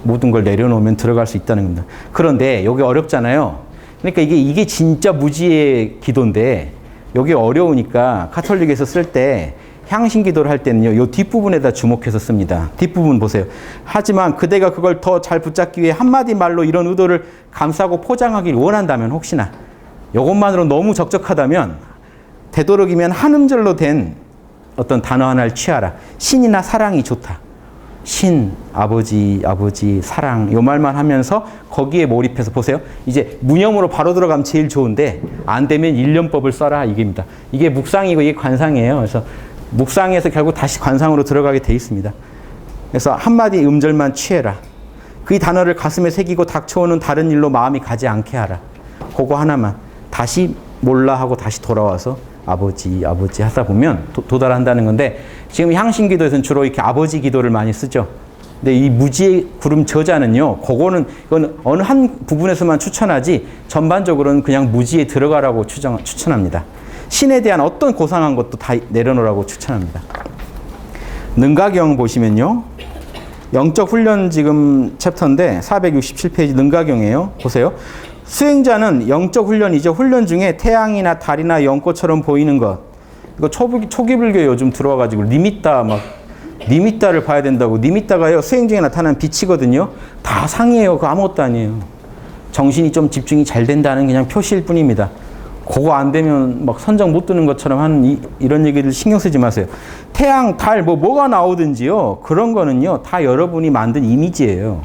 모든 걸 내려놓으면 들어갈 수 있다는 겁니다. 그런데 여기 어렵잖아요. 그러니까 이게 진짜 무지의 기도인데 여기 어려우니까 카톨릭에서 쓸 때 향신 기도를 할 때는요, 요 뒷부분에다 주목해서 씁니다. 뒷부분 보세요. 하지만 그대가 그걸 더 잘 붙잡기 위해 한마디 말로 이런 의도를 감싸고 포장하길 원한다면, 혹시나 이것만으로 너무 적적하다면 되도록이면 한 음절로 된 어떤 단어 하나를 취하라. 신이나 사랑이 좋다. 신, 아버지, 사랑, 요 말만 하면서 거기에 몰입해서 보세요. 이제 무념으로 바로 들어가면 제일 좋은데 안 되면 일념법을 써라 이게입니다. 이게 묵상이고 이게 관상이에요. 그래서 묵상에서 결국 다시 관상으로 들어가게 돼 있습니다. 그래서 한마디 음절만 취해라. 그 단어를 가슴에 새기고 닥쳐오는 다른 일로 마음이 가지 않게 하라. 그거 하나만. 다시 몰라 하고 다시 돌아와서 아버지 하다 보면 도달한다는 건데, 지금 향신 기도에서는 주로 이렇게 아버지 기도를 많이 쓰죠. 근데 이 무지의 구름 저자는요, 이건 어느 한 부분에서만 추천하지 전반적으로는 그냥 무지에 들어가라고 추천합니다. 신에 대한 어떤 고상한 것도 다 내려놓으라고 추천합니다. 능가경 보시면요. 영적 훈련 지금 챕터인데 467페이지 능가경이에요. 보세요. 수행자는 영적 훈련이죠. 훈련 중에 태양이나 달이나 연꽃처럼 보이는 것. 이거 초기 불교에 요즘 들어와가지고 니미따를 봐야 된다고. 니미따가요, 수행 중에 나타나는 빛이거든요. 다 상이에요. 그거 아무것도 아니에요. 정신이 좀 집중이 잘 된다는 그냥 표시일 뿐입니다. 그거 안 되면 막 선정 못 드는 것처럼 하는 이런 얘기를 신경 쓰지 마세요. 태양, 달, 뭐가 나오든지요. 그런 거는요, 다 여러분이 만든 이미지예요.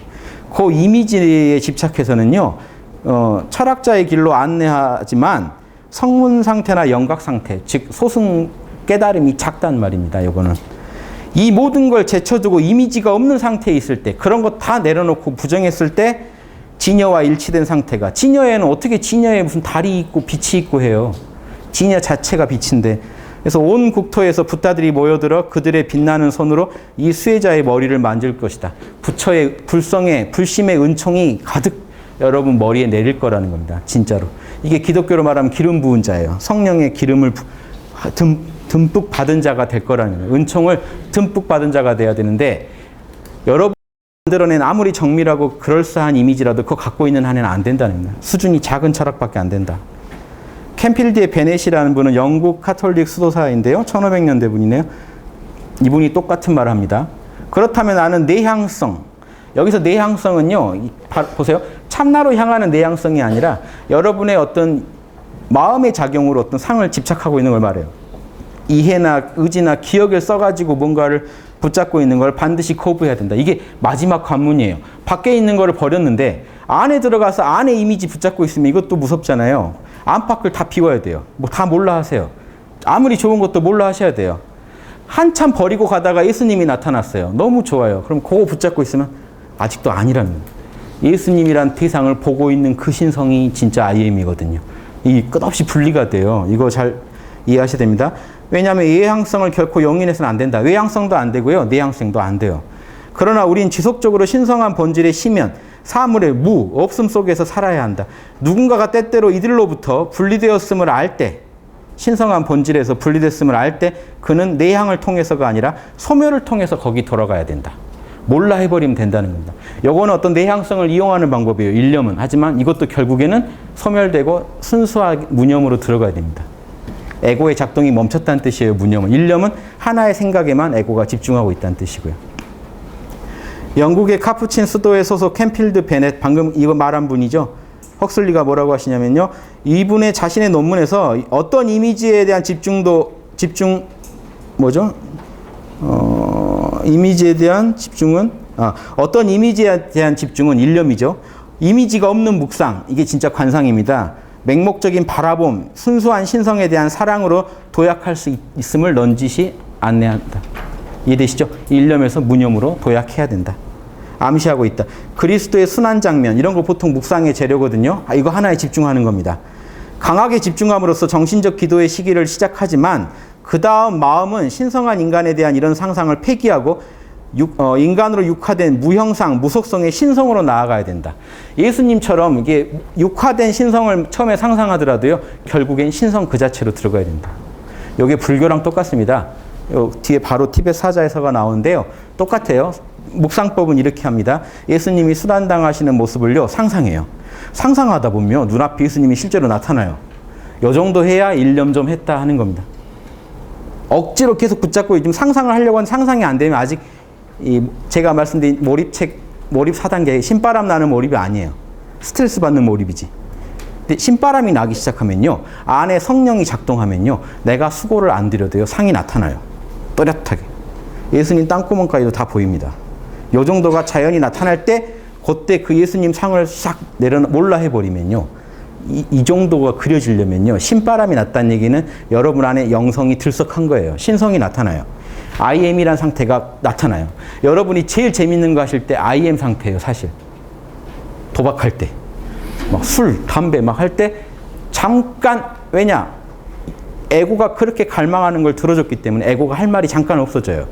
그 이미지에 집착해서는요, 철학자의 길로 안내하지만 성문 상태나 영각 상태, 즉 소승 깨달음이 작단 말입니다. 이거는 이 모든 걸 제쳐두고 이미지가 없는 상태에 있을 때, 그런 거 다 내려놓고 부정했을 때 진여와 일치된 상태가, 진여에는 어떻게 진여에 무슨 달이 있고 빛이 있고 해요. 진여 자체가 빛인데. 그래서 온 국토에서 붓다들이 모여들어 그들의 빛나는 손으로 이 수혜자의 머리를 만질 것이다. 부처의 불심의 은총이 가득 여러분 머리에 내릴 거라는 겁니다. 진짜로. 이게 기독교로 말하면 기름 부은 자예요. 성령의 기름을 듬뿍 받은 자가 될 거라는 거예요. 은총을 듬뿍 받은 자가 돼야 되는데, 여러분 만들어낸 아무리 정밀하고 그럴싸한 이미지라도 그거 갖고 있는 한에는 안 된다는 거예요. 수준이 작은 철학밖에 안 된다. 캠필드의 베넷이라는 분은 영국 카톨릭 수도사인데요. 1500년대 분이네요. 이분이 똑같은 말을 합니다. 그렇다면 나는 내향성. 여기서 내향성은요, 보세요. 참나로 향하는 내향성이 아니라 여러분의 어떤 마음의 작용으로 어떤 상을 집착하고 있는 걸 말해요. 이해나 의지나 기억을 써가지고 뭔가를 붙잡고 있는 걸 반드시 거부해야 된다. 이게 마지막 관문이에요. 밖에 있는 거를 버렸는데 안에 들어가서 안에 이미지 붙잡고 있으면 이것도 무섭잖아요. 안팎을 다 비워야 돼요. 뭐 다 몰라 하세요. 아무리 좋은 것도 몰라 하셔야 돼요. 한참 버리고 가다가 예수님이 나타났어요. 너무 좋아요. 그럼 그거 붙잡고 있으면 아직도 아니라는 거예요. 예수님이란 대상을 보고 있는 그 신성이 진짜 IM이거든요. 이 끝없이 분리가 돼요. 이거 잘 이해하셔야 됩니다. 왜냐하면 외향성을 결코 용인해서는 안 된다. 외향성도 안 되고요. 내향성도 안 돼요. 그러나 우린 지속적으로 신성한 본질의 심연, 사물의 무, 없음 속에서 살아야 한다. 누군가가 때때로 이들로부터 분리되었음을 알 때, 신성한 본질에서 분리됐음을 알 때 그는 내향을 통해서가 아니라 소멸을 통해서 거기 돌아가야 된다. 몰라 해버리면 된다는 겁니다. 요거는 어떤 내향성을 이용하는 방법이에요. 일념은. 하지만 이것도 결국에는 소멸되고 순수한 무념으로 들어가야 됩니다. 에고의 작동이 멈췄다는 뜻이에요. 무념은. 일념은 하나의 생각에만 에고가 집중하고 있다는 뜻이고요. 영국의 카푸친 수도에 소속 캠필드 베넷, 방금 이거 말한 분이죠. 헉슬리가 뭐라고 하시냐면요. 이분의 자신의 논문에서 어떤 이미지에 대한 이미지에 대한 집중은, 어떤 이미지에 대한 집중은 일념이죠. 이미지가 없는 묵상, 이게 진짜 관상입니다. 맹목적인 바라봄, 순수한 신성에 대한 사랑으로 도약할 수 있음을 넌지시 안내한다. 이해되시죠? 일념에서 무념으로 도약해야 된다. 암시하고 있다. 그리스도의 순환 장면, 이런 거 보통 묵상의 재료거든요. 이거 하나에 집중하는 겁니다. 강하게 집중함으로써 정신적 기도의 시기를 시작하지만 그 다음 마음은 신성한 인간에 대한 이런 상상을 폐기하고 인간으로 육화된 무형상, 무속성의 신성으로 나아가야 된다. 예수님처럼 이게 육화된 신성을 처음에 상상하더라도요, 결국엔 신성 그 자체로 들어가야 된다. 이게 불교랑 똑같습니다. 뒤에 바로 티벳 사자에서가 나오는데요. 똑같아요. 묵상법은 이렇게 합니다. 예수님이 수단당하시는 모습을요, 상상해요. 상상하다 보면 눈앞에 예수님이 실제로 나타나요. 요 정도 해야 일념 좀 했다 하는 겁니다. 억지로 계속 붙잡고 지금 상상을 하려고 하는 상상이 안 되면 아직 제가 말씀드린 몰입 4단계 신바람 나는 몰입이 아니에요. 스트레스 받는 몰입이지. 근데 신바람이 나기 시작하면요, 안에 성령이 작동하면요, 내가 수고를 안 들여도요, 상이 나타나요. 또렷하게. 예수님 땅구멍까지도 다 보입니다. 요 정도가 자연이 나타날 때 그때 그 예수님 상을 싹 몰라 해버리면요, 이 정도가 그려지려면요, 신바람이 났다는 얘기는 여러분 안에 영성이 들썩한 거예요. 신성이 나타나요. IM이라는 상태가 나타나요. 여러분이 제일 재밌는 거 하실 때 IM 상태예요, 사실. 도박할 때. 막 술, 담배 막 할 때 잠깐, 왜냐? 에고가 그렇게 갈망하는 걸 들어줬기 때문에 에고가 할 말이 잠깐 없어져요.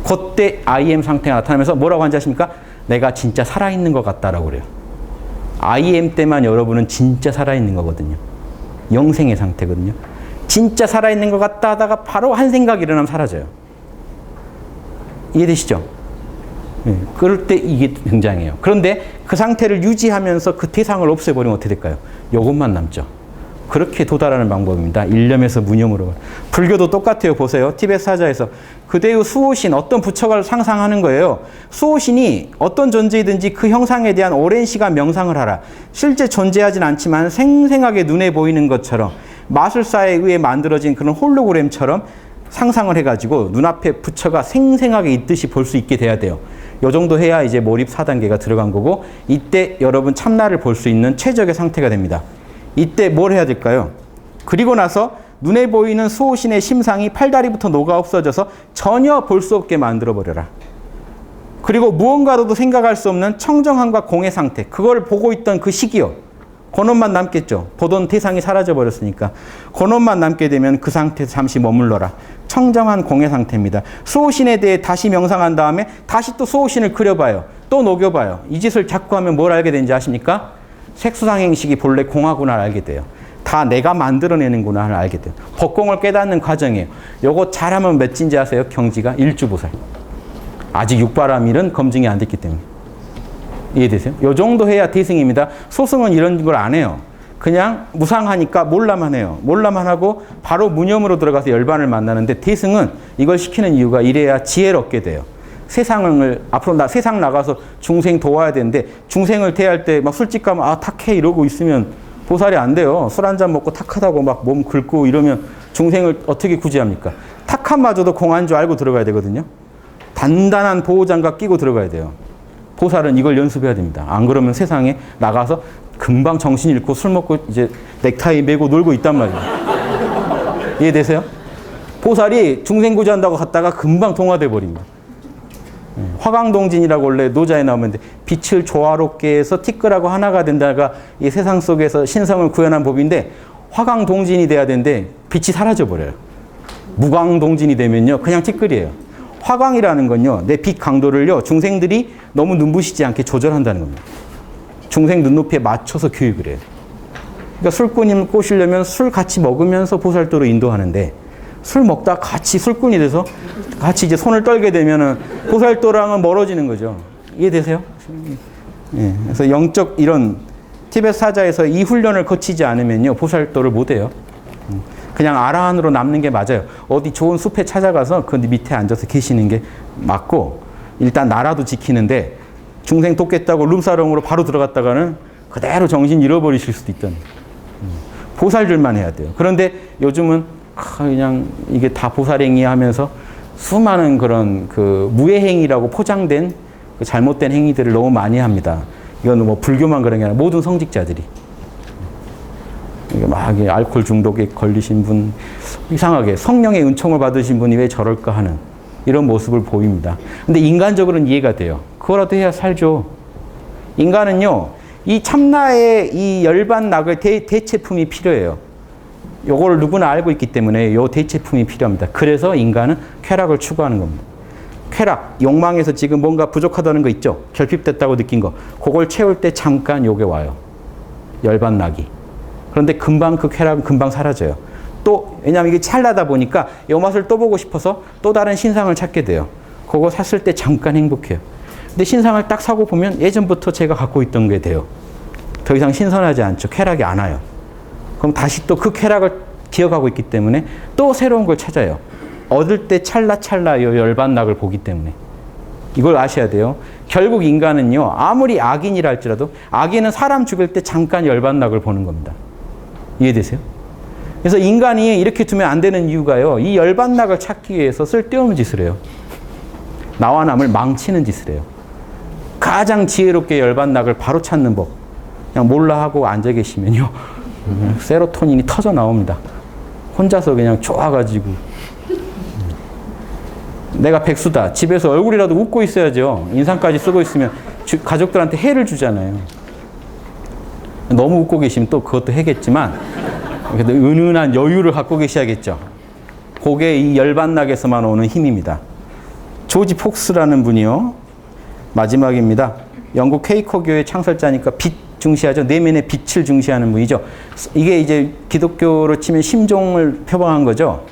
그때 IM 상태가 나타나면서 뭐라고 하는지 아십니까? 내가 진짜 살아있는 것 같다라고 그래요. IM 때만 여러분은 진짜 살아있는 거거든요. 영생의 상태거든요. 진짜 살아있는 것 같다 하다가 바로 한 생각이 일어나면 사라져요. 이해되시죠? 네, 그럴 때 이게 등장해요. 그런데 그 상태를 유지하면서 그 대상을 없애버리면 어떻게 될까요? 요것만 남죠. 그렇게 도달하는 방법입니다. 일념에서 무념으로. 불교도 똑같아요. 보세요. 티베트 사자에서 그대의 수호신, 어떤 부처가 상상하는 거예요. 수호신이 어떤 존재이든지 그 형상에 대한 오랜 시간 명상을 하라. 실제 존재하진 않지만 생생하게 눈에 보이는 것처럼 마술사에 의해 만들어진 그런 홀로그램처럼 상상을 해가지고 눈앞에 부처가 생생하게 있듯이 볼 수 있게 돼야 돼요. 요 정도 해야 이제 몰입 4단계가 들어간 거고, 이때 여러분 참나를 볼 수 있는 최적의 상태가 됩니다. 이때 뭘 해야 될까요? 그리고 나서 눈에 보이는 수호신의 심상이 팔다리부터 녹아 없어져서 전혀 볼 수 없게 만들어버려라. 그리고 무언가로도 생각할 수 없는 청정함과 공의 상태, 그걸 보고 있던 그 시기요. 그놈만 남겠죠. 보던 대상이 사라져버렸으니까. 그놈만 남게 되면 그 상태에서 잠시 머물러라. 청정한 공의 상태입니다. 수호신에 대해 다시 명상한 다음에 다시 또 수호신을 그려봐요. 또 녹여봐요. 이 짓을 자꾸 하면 뭘 알게 되는지 아십니까? 색수상행식이 본래 공하구나를 알게 돼요. 다 내가 만들어내는구나를 알게 돼요. 법공을 깨닫는 과정이에요. 요거 잘하면 몇진지 아세요? 경지가 일주보살. 아직 육바라밀은 검증이 안 됐기 때문에. 이해되세요? 요 정도 해야 대승입니다. 소승은 이런 걸 안 해요. 그냥 무상하니까 몰라만 해요. 몰라만 하고 바로 무념으로 들어가서 열반을 만나는데, 대승은 이걸 시키는 이유가 이래야 지혜를 얻게 돼요. 세상을 앞으로 세상 나가서 중생 도와야 되는데, 중생을 대할 때 막 술집 가면 탁해 이러고 있으면 보살이 안 돼요. 술 한잔 먹고 탁하다고 막 몸 긁고 이러면 중생을 어떻게 구제합니까? 탁함마저도 공한 줄 알고 들어가야 되거든요. 단단한 보호장갑 끼고 들어가야 돼요. 보살은 이걸 연습해야 됩니다. 안 그러면 세상에 나가서 금방 정신 잃고 술 먹고 이제 넥타이 메고 놀고 있단 말이에요. 이해되세요? 보살이 중생 구제한다고 갔다가 금방 동화돼 버립니다. 화광동진이라고 원래 노자에 나오는데, 빛을 조화롭게 해서 티끌하고 하나가 된다가 이 세상 속에서 신성을 구현한 법인데, 화광동진이 돼야 되는데 빛이 사라져 버려요. 무광동진이 되면요 그냥 티끌이에요. 화광이라는 건요, 내 빛 강도를요 중생들이 너무 눈부시지 않게 조절한다는 겁니다. 중생 눈높이에 맞춰서 교육을 해요. 그러니까 술꾼님 꼬시려면 술 같이 먹으면서 보살도로 인도하는데, 술 먹다 같이 술꾼이 돼서 같이 이제 손을 떨게 되면은 보살도랑은 멀어지는 거죠. 이해되세요? 예. 그래서 영적 이런 티베트 사자에서 이 훈련을 거치지 않으면요 보살도를 못 해요. 그냥 아라한으로 남는 게 맞아요. 어디 좋은 숲에 찾아가서 그 밑에 앉아서 계시는 게 맞고, 일단 나라도 지키는데 중생 돕겠다고 룸사롱으로 바로 들어갔다가는 그대로 정신 잃어버리실 수도 있다는. 보살들만 해야 돼요. 그런데 요즘은 그냥 이게 다 보살행위 하면서 수많은 그런 그 무예행위라고 포장된 그 잘못된 행위들을 너무 많이 합니다. 이건 뭐 불교만 그런 게 아니라 모든 성직자들이. 막 알코올 중독에 걸리신 분, 이상하게 성령의 은총을 받으신 분이 왜 저럴까 하는 이런 모습을 보입니다. 근데 인간적으로는 이해가 돼요. 그거라도 해야 살죠. 인간은요, 이 참나의 이 열반 낙을 대체품이 필요해요. 요걸 누구나 알고 있기 때문에 요 대체품이 필요합니다. 그래서 인간은 쾌락을 추구하는 겁니다. 쾌락, 욕망에서 지금 뭔가 부족하다는 거 있죠? 결핍됐다고 느낀 거. 그걸 채울 때 잠깐 요게 와요. 열반 낙이. 그런데 금방 그 쾌락은 금방 사라져요. 또 왜냐하면 이게 찰나다 보니까 요 맛을 또 보고 싶어서 또 다른 신상을 찾게 돼요. 그거 샀을 때 잠깐 행복해요. 근데 신상을 딱 사고 보면 예전부터 제가 갖고 있던 게 돼요. 더 이상 신선하지 않죠. 쾌락이 안 와요. 그럼 다시 또 그 쾌락을 기억하고 있기 때문에 또 새로운 걸 찾아요. 얻을 때 찰나찰나 열반낙을 보기 때문에. 이걸 아셔야 돼요. 결국 인간은요, 아무리 악인이라 할지라도 악인은 사람 죽일 때 잠깐 열반낙을 보는 겁니다. 이해되세요? 그래서 인간이 이렇게 두면 안 되는 이유가요, 이 열반낙을 찾기 위해서 쓸데없는 짓을 해요. 나와 남을 망치는 짓을 해요. 가장 지혜롭게 열반낙을 바로 찾는 법. 그냥 몰라 하고 앉아 계시면요, 세로토닌이 터져 나옵니다. 혼자서 그냥 좋아가지고. 내가 백수다. 집에서 얼굴이라도 웃고 있어야죠. 인상까지 쓰고 있으면 가족들한테 해를 주잖아요. 너무 웃고 계시면 또 그것도 해겠지만, 그래도 은은한 여유를 갖고 계셔야겠죠. 그게 이 열반낙에서만 오는 힘입니다. 조지 폭스라는 분이요. 마지막입니다. 영국 퀘이커 교회 창설자니까 빛 중시하죠. 내면의 빛을 중시하는 분이죠. 이게 이제 기독교로 치면 심종을 표방한 거죠.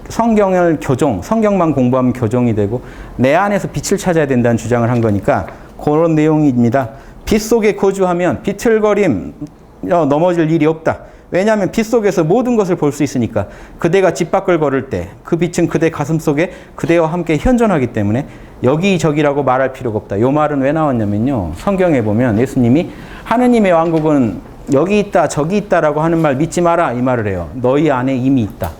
성경을 교종, 성경만 공부하면 교종이 되고 내 안에서 빛을 찾아야 된다는 주장을 한 거니까 그런 내용입니다. 빛 속에 거주하면 비틀거림, 넘어질 일이 없다. 왜냐하면 빛 속에서 모든 것을 볼 수 있으니까. 그대가 집 밖을 걸을 때 그 빛은 그대 가슴 속에 그대와 함께 현존하기 때문에 여기저기라고 말할 필요가 없다. 이 말은 왜 나왔냐면요, 성경에 보면 예수님이 하느님의 왕국은 여기 있다 저기 있다라고 하는 말 믿지 마라 이 말을 해요. 너희 안에 이미 있다.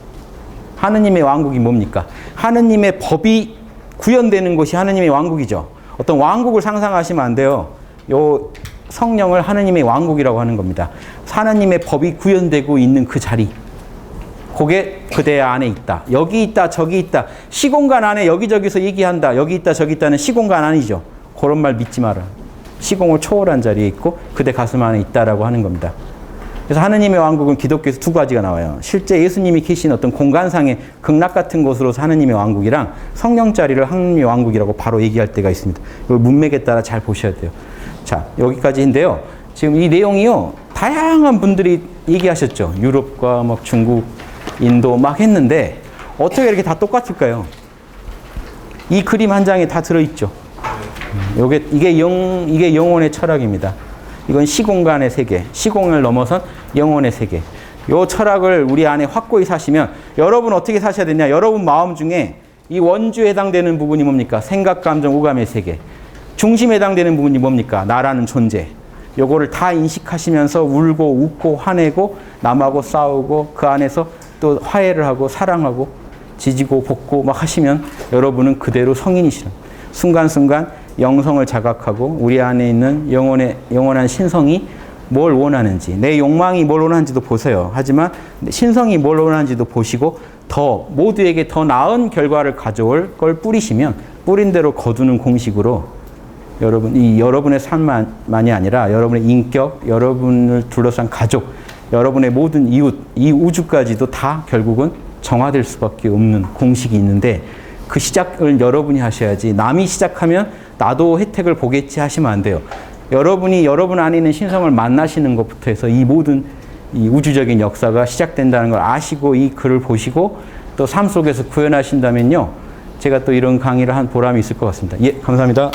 하느님의 왕국이 뭡니까? 하느님의 법이 구현되는 곳이 하느님의 왕국이죠. 어떤 왕국을 상상하시면 안 돼요. 요 성령을 하느님의 왕국이라고 하는 겁니다. 하느님의 법이 구현되고 있는 그 자리, 그게 그대 안에 있다. 여기 있다 저기 있다. 시공간 안에 여기저기서 얘기한다. 여기 있다 저기 있다는 시공간 아니죠. 그런 말 믿지 마라. 시공을 초월한 자리에 있고 그대 가슴 안에 있다라고 하는 겁니다. 그래서 하느님의 왕국은 기독교에서 두 가지가 나와요. 실제 예수님이 계신 어떤 공간상의 극락 같은 곳으로서 하느님의 왕국이랑 성령 자리를 하느님의 왕국이라고 바로 얘기할 때가 있습니다. 이걸 문맥에 따라 잘 보셔야 돼요. 자, 여기까지인데요. 지금 이 내용이요, 다양한 분들이 얘기하셨죠. 유럽과 막 중국, 인도 막 했는데 어떻게 이렇게 다 똑같을까요? 이 그림 한 장에 다 들어있죠. 이게 영혼의 철학입니다. 이건 시공간의 세계, 시공을 넘어선 영혼의 세계. 이 철학을 우리 안에 확고히 사시면 여러분 어떻게 사셔야 되냐? 여러분 마음 중에 이 원주에 해당되는 부분이 뭡니까? 생각, 감정, 오감의 세계. 중심에 해당되는 부분이 뭡니까? 나라는 존재. 요거를 다 인식하시면서 울고 웃고 화내고 남하고 싸우고 그 안에서 또 화해를 하고 사랑하고 지지고 볶고 막 하시면 여러분은 그대로 성인이시라. 순간순간 영성을 자각하고 우리 안에 있는 영원한 신성이 뭘 원하는지, 내 욕망이 뭘 원하는지도 보세요. 하지만 신성이 뭘 원하는지도 보시고 모두에게 더 나은 결과를 가져올 걸 뿌리시면 뿌린 대로 거두는 공식으로 여러분의 삶만이 아니라 여러분의 인격, 여러분을 둘러싼 가족, 여러분의 모든 이웃, 이 우주까지도 다 결국은 정화될 수밖에 없는 공식이 있는데 그 시작을 여러분이 하셔야지 남이 시작하면 나도 혜택을 보겠지 하시면 안 돼요. 여러분이 여러분 안에 있는 신성을 만나시는 것부터 해서 이 모든 이 우주적인 역사가 시작된다는 걸 아시고 이 글을 보시고 또 삶 속에서 구현하신다면요, 제가 또 이런 강의를 한 보람이 있을 것 같습니다. 예, 감사합니다.